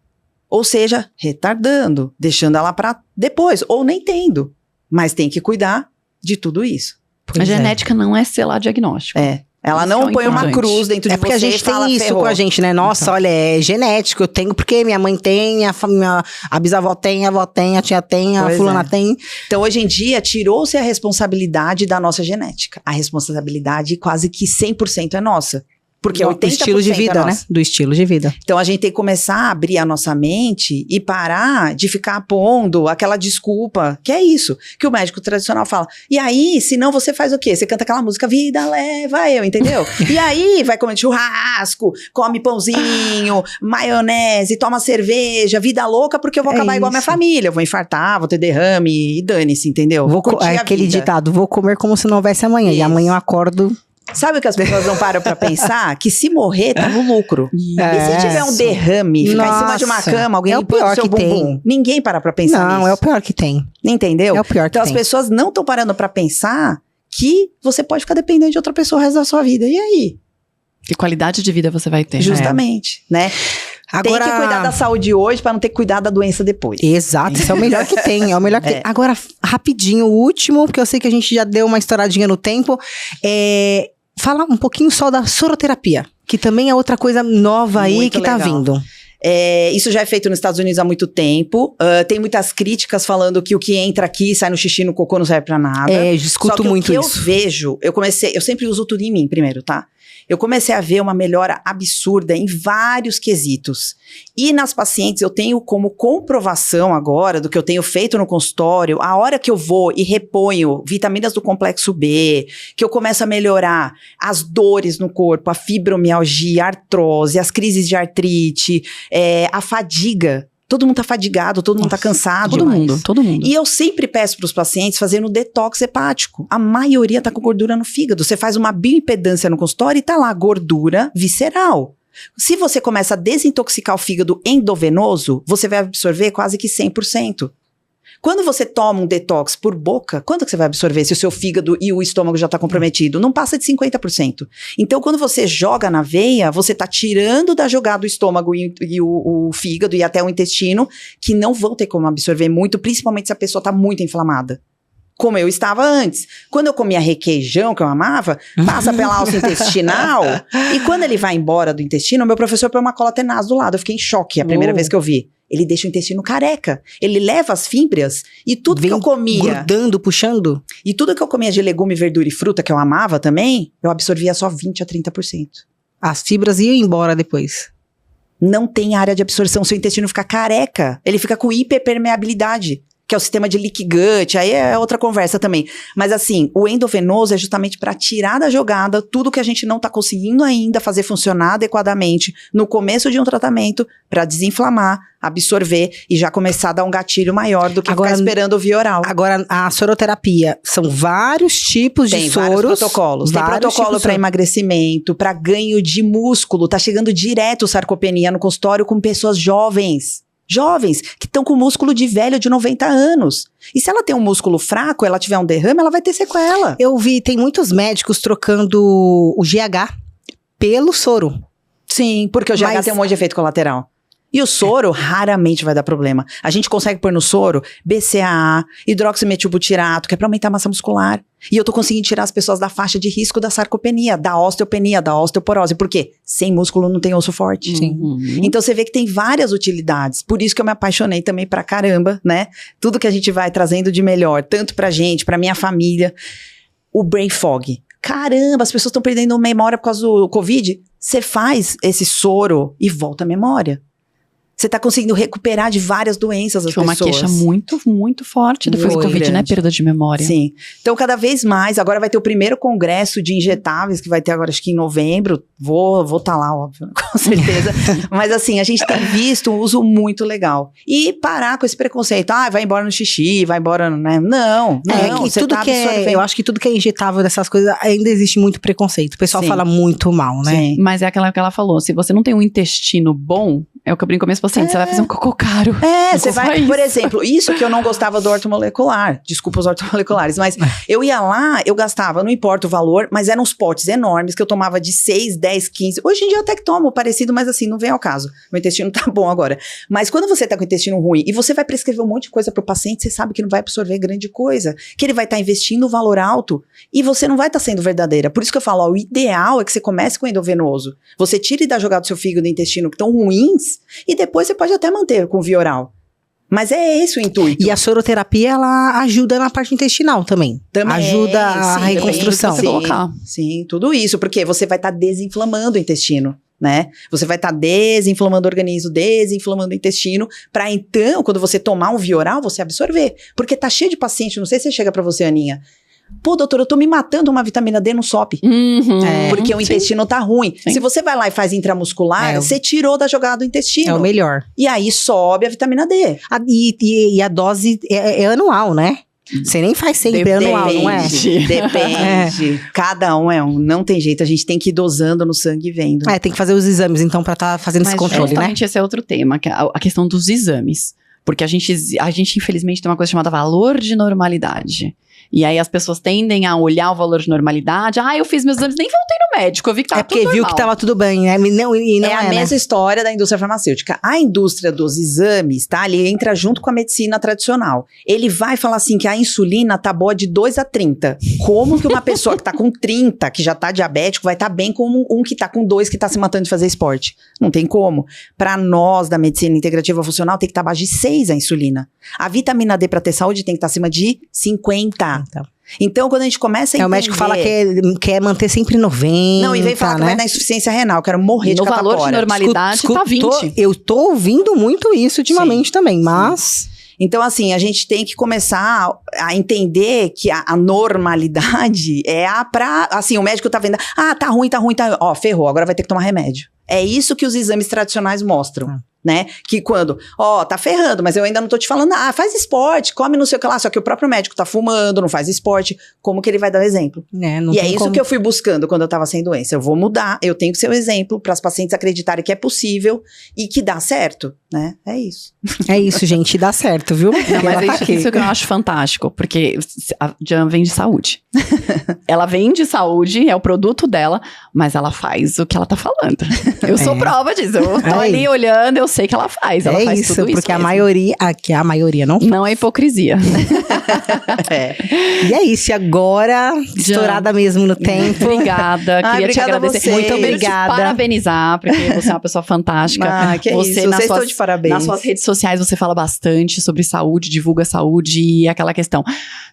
S3: Ou seja, retardando, deixando ela para depois, ou nem tendo. Mas tem que cuidar de tudo isso.
S2: A genética não é selar diagnóstico.
S3: Ela
S2: Isso
S3: não põe uma
S2: importante.
S3: cruz dentro de você.
S1: É porque a gente tem isso com a gente, né? Nossa, olha, é genético. Eu tenho porque minha mãe tem, a bisavó tem, a avó tem, a tia tem, a fulana tem.
S3: Então, hoje em dia, tirou-se a responsabilidade da nossa genética. A responsabilidade quase que 100% é nossa. Porque 80%
S1: do estilo de vida,
S3: é
S1: né? Do estilo de vida.
S3: Então, a gente tem que começar a abrir a nossa mente e parar de ficar pondo aquela desculpa, que é isso, que o médico tradicional fala. E aí, se não, você faz o quê? Você canta aquela música, vida leva eu, entendeu? E aí, vai comer churrasco, come pãozinho, maionese, toma cerveja, vida louca, porque eu vou acabar igual a minha família. Eu vou infartar, vou ter derrame, e dane-se, entendeu?
S1: Vou curtir aquele ditado, vou comer como se não houvesse amanhã. Isso. E amanhã eu acordo...
S3: Sabe o que as pessoas não param pra pensar? Que se morrer, tá no lucro. E se tiver um derrame, ficar em cima de uma cama, alguém
S1: limpando o seu bumbum?
S3: Tem. Ninguém para pra pensar nisso.
S1: Não, é o pior que tem.
S3: Entendeu?
S1: É o pior que
S3: então
S1: tem.
S3: As pessoas não estão parando pra pensar que você pode ficar dependendo de outra pessoa o resto da sua vida. E aí?
S2: Que qualidade de vida você vai ter.
S3: Justamente, né?
S1: Agora...
S3: Tem que cuidar da saúde hoje pra não ter que cuidar da doença depois.
S1: Exato, isso é o melhor que tem, é o melhor que tem. Agora, rapidinho, o último, porque eu sei que a gente já deu uma estouradinha no tempo, fala um pouquinho só da soroterapia, que também é outra coisa nova aí muito que legal. Tá vindo.
S3: Isso já é feito nos Estados Unidos há muito tempo. Tem muitas críticas falando que o que entra aqui, sai no xixi, no cocô, não serve pra nada.
S1: Eu escuto muito isso.
S3: O que eu vejo, eu sempre uso tudo em mim primeiro, tá? Eu comecei a ver uma melhora absurda em vários quesitos. E nas pacientes eu tenho como comprovação agora do que eu tenho feito no consultório, a hora que eu vou e reponho vitaminas do complexo B, que eu começo a melhorar as dores no corpo, a fibromialgia, a artrose, as crises de artrite, a fadiga. Todo mundo tá fadigado, todo mundo tá cansado.
S2: Todo mundo.
S3: E eu sempre peço para os pacientes fazerem um detox hepático. A maioria tá com gordura no fígado. Você faz uma bioimpedância no consultório e tá lá gordura visceral. Se você começa a desintoxicar o fígado endovenoso, você vai absorver quase que 100%. Quando você toma um detox por boca, quanto que você vai absorver se o seu fígado e o estômago já tá comprometido? Não passa de 50%. Então, quando você joga na veia, você tá tirando da jogada o estômago e o fígado e até o intestino, que não vão ter como absorver muito, principalmente se a pessoa tá muito inflamada. Como eu estava antes. Quando eu comia requeijão, que eu amava, passa pela alça intestinal, e quando ele vai embora do intestino, meu professor põe uma cola tenaz do lado. Eu fiquei em choque a primeira vez que eu vi. Ele deixa o intestino careca. Ele leva as fibras e tudo que eu comia...
S1: grudando, puxando.
S3: E tudo que eu comia de legume, verdura e fruta, que eu amava também, eu absorvia só 20% a 30%.
S1: As fibras iam embora depois.
S3: Não tem área de absorção, seu intestino fica careca. Ele fica com hiperpermeabilidade, que é o sistema de leaky gut, aí é outra conversa também. Mas assim, o endovenoso é justamente para tirar da jogada tudo que a gente não está conseguindo ainda fazer funcionar adequadamente no começo de um tratamento, para desinflamar, absorver e já começar a dar um gatilho maior do que ficar esperando o via oral.
S1: Agora, a soroterapia, são vários tipos de soros.
S3: Tem vários protocolos. Tem protocolo para emagrecimento, para ganho de músculo. Tá chegando direto sarcopenia no consultório com pessoas jovens. Jovens que estão com músculo de velho de 90 anos. E se ela tem um músculo fraco, ela tiver um derrame, ela vai ter sequela.
S1: Eu vi, tem muitos médicos trocando o GH pelo soro.
S3: Sim, porque o GH tem um monte de efeito colateral. E o soro raramente vai dar problema. A gente consegue pôr no soro BCAA, hidroximetilbutirato, que é para aumentar a massa muscular. E eu tô conseguindo tirar as pessoas da faixa de risco da sarcopenia, da osteopenia, da osteoporose. Por quê? Sem músculo não tem osso forte.
S1: Sim.
S3: Então você vê que tem várias utilidades. Por isso que eu me apaixonei também pra caramba, né? Tudo que a gente vai trazendo de melhor, tanto pra gente, pra minha família. O brain fog. Caramba, as pessoas estão perdendo memória por causa do Covid. Você faz esse soro e volta a memória. Você tá conseguindo recuperar de várias doenças as
S2: Foi uma
S3: pessoas.
S2: queixa muito, muito forte depois do
S3: Muito
S2: Covid, né?
S3: grande.
S2: Perda de memória.
S3: Sim. Então, cada vez mais, agora vai ter o primeiro congresso de injetáveis, que vai ter agora, acho que em novembro. Vou tá lá, óbvio, com certeza. Mas assim, a gente tem visto um uso muito legal. E parar com esse preconceito. Vai embora no xixi, vai embora, né? Não,
S1: Que
S3: você
S1: tudo
S3: tá
S1: que
S3: absorvendo.
S1: eu acho que tudo que é injetável dessas coisas, ainda existe muito preconceito. O pessoal
S3: Sim.
S1: fala muito mal, né?
S3: Sim.
S2: Mas é aquela que ela falou, se você não tem um intestino bom, é o que eu brinco com meus pacientes, você vai fazer um cocô caro.
S3: Você
S2: Só
S3: vai,
S2: isso.
S3: por exemplo, isso que eu não gostava do ortomolecular, desculpa os ortomoleculares, mas eu ia lá, eu gastava, não importa o valor, mas eram uns potes enormes que eu tomava de 6, 10, 15, hoje em dia eu até que tomo parecido, mas assim, não vem ao caso, meu intestino tá bom agora, mas quando você tá com o intestino ruim e você vai prescrever um monte de coisa pro paciente, você sabe que não vai absorver grande coisa, que ele vai estar investindo um valor alto e você não vai estar sendo verdadeira, por isso que eu falo, o ideal é que você comece com endovenoso, você tire da jogada do seu fígado e intestino que estão ruins e depois você pode até manter com via oral. Mas é esse o intuito.
S1: E a soroterapia, ela ajuda na parte intestinal também.
S3: Também,
S1: Ajuda a
S3: sim,
S1: reconstrução.
S2: depende do que você colocar.
S3: Sim, tudo isso, porque você vai estar desinflamando o intestino, né? Você vai estar desinflamando o organismo, desinflamando o intestino, para então, quando você tomar um via oral, você absorver. Porque tá cheio de paciente, não sei se chega pra você, Aninha. Pô, doutora, eu tô me matando uma vitamina D no SOP. Porque o intestino tá ruim.
S2: Sim.
S3: Se você vai lá e faz intramuscular, você tirou da jogada do intestino.
S1: É o melhor.
S3: E aí sobe a vitamina D.
S1: E a dose é anual, né? Você nem faz sempre, é anual, não é?
S3: Depende. Cada um é um. Não tem jeito, a gente tem que ir dosando no sangue e vendo.
S1: Tem que fazer os exames, então, pra estar fazendo esse
S2: Mas
S1: controle, né?
S2: justamente esse é outro tema, que é a questão dos exames. Porque a gente, infelizmente, tem uma coisa chamada valor de normalidade. E aí as pessoas tendem a olhar o valor de normalidade. Eu fiz meus exames, nem voltei no médico, eu vi que tava tudo
S1: porque viu
S2: normal.
S1: que tava tudo bem, né? Não
S3: É a mesma história da indústria farmacêutica. A indústria dos exames, tá? Ele entra junto com a medicina tradicional. Ele vai falar assim que a insulina tá boa de 2 a 30. Como que uma pessoa que tá com 30, que já tá diabético, vai estar bem como um que tá com 2, que tá se matando de fazer esporte? Não tem como. Pra nós, da medicina integrativa funcional, tem que estar abaixo de 6 a insulina. A vitamina D pra ter saúde tem que estar acima de 50. Então, quando a gente começa a entender...
S1: O médico fala que quer manter sempre 90,
S3: Não, e vem falar que vai dar insuficiência renal, eu quero morrer de
S2: No
S3: catapora.
S2: valor de normalidade tá 20.
S1: Eu tô ouvindo muito isso ultimamente também, mas...
S3: Então, assim, a gente tem que começar a entender que a normalidade é assim, o médico tá vendo, tá ruim, ferrou, agora vai ter que tomar remédio. É isso que os exames tradicionais mostram. Né? Que quando, tá ferrando, mas eu ainda não tô te falando, faz esporte, come não sei o que lá, só que o próprio médico tá fumando, não faz esporte, como que ele vai dar o exemplo?
S1: Não
S3: e
S1: tem
S3: é isso
S1: como.
S3: que eu fui buscando quando eu tava sem doença, eu vou mudar, eu tenho que ser o exemplo para as pacientes acreditarem que é possível e que dá certo, né? É isso.
S1: É isso, gente, dá certo, viu?
S2: Não, mas isso que eu acho fantástico, porque a Jan vende saúde. Ela vende saúde, é o produto dela, mas ela faz o que ela tá falando. Eu sou prova disso, eu tô ali olhando, eu sei que ela faz. Ela faz
S1: isso,
S2: tudo isso
S1: porque
S2: mesmo.
S1: a maioria não faz.
S2: Não é hipocrisia.
S1: E é isso, e agora, estourada mesmo no tempo.
S2: Obrigada, queria te agradecer.
S3: Você.
S1: Muito
S2: Primeiro
S1: obrigada.
S2: te parabenizar, porque você é uma pessoa fantástica.
S3: Que
S2: você,
S3: isso, vocês estão de parabéns.
S2: Nas suas redes sociais você fala bastante sobre saúde, divulga saúde e aquela questão.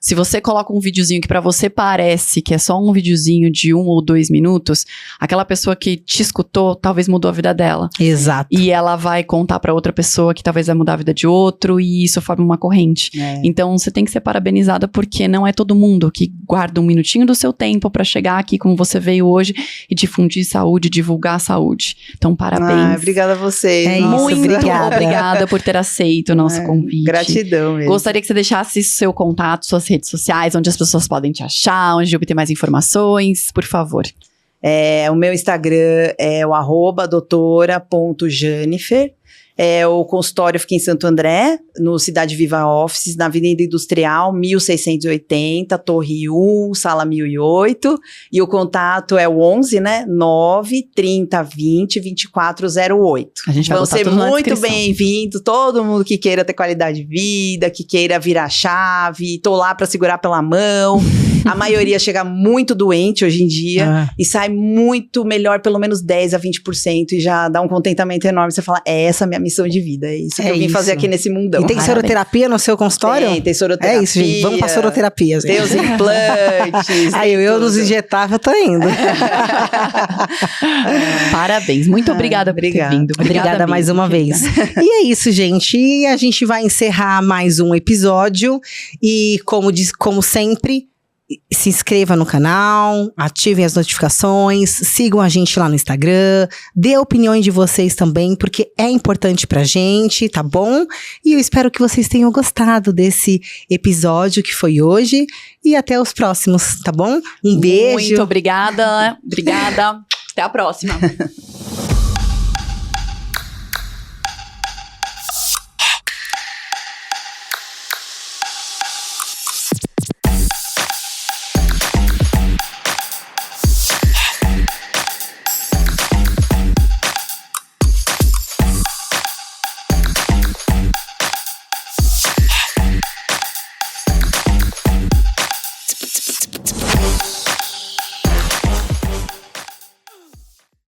S2: Se você coloca um videozinho que pra você parece que é só um videozinho de 1 ou 2 minutos, aquela pessoa que te escutou talvez mudou a vida dela.
S1: Exato.
S2: E ela vai contar pra outra pessoa que talvez vai mudar a vida de outro e isso forma uma corrente. Então você tem que ser parabenizada porque não é todo mundo que guarda um minutinho do seu tempo pra chegar aqui como você veio hoje e difundir saúde, divulgar a saúde. Então parabéns.
S3: Obrigada a vocês.
S1: É
S2: Muito
S1: isso,
S2: obrigada por ter aceito o nosso convite.
S3: Gratidão mesmo.
S2: Gostaria que você deixasse seu contato, suas redes sociais, onde as pessoas podem te achar, onde obter mais informações, por favor.
S3: O meu Instagram é o @doutora.janifer. O consultório fica em Santo André, no Cidade Viva Offices, na Avenida Industrial, 1680, Torre 1, Sala 1008. E o contato é o 11, né? 9 30 20 2408.
S2: A gente vai
S3: Vão
S2: botar
S3: ser
S2: tudo na
S3: muito
S2: descrição.
S3: bem-vindos, todo mundo que queira ter qualidade de vida, que queira virar chave, tô lá pra segurar pela mão. A maioria chega muito doente hoje em dia e sai muito melhor, pelo menos 10 a 20%, e já dá um contentamento enorme. Você fala, essa é a minha missão missão de vida. É isso que
S1: É
S3: eu vim
S1: isso.
S3: fazer aqui nesse mundão.
S1: E tem soroterapia no seu consultório?
S3: Tem soroterapia.
S1: É isso, gente. Vamos pra soroterapia, gente.
S3: Tem os implantes.
S1: Aí eu nos
S3: tudo.
S1: injetáveis, eu tô indo.
S2: Parabéns. Muito obrigada por ter
S3: obrigada.
S2: vindo.
S1: Obrigada mais
S2: mesmo,
S1: uma
S2: querida.
S1: vez. E é isso, gente. E a gente vai encerrar mais um episódio. E como sempre, se inscreva no canal, ativem as notificações, sigam a gente lá no Instagram, dê opiniões de vocês também, porque é importante pra gente, tá bom? E eu espero que vocês tenham gostado desse episódio que foi hoje. E até os próximos, tá bom? Um beijo.
S2: Muito obrigada. Obrigada. Até a próxima.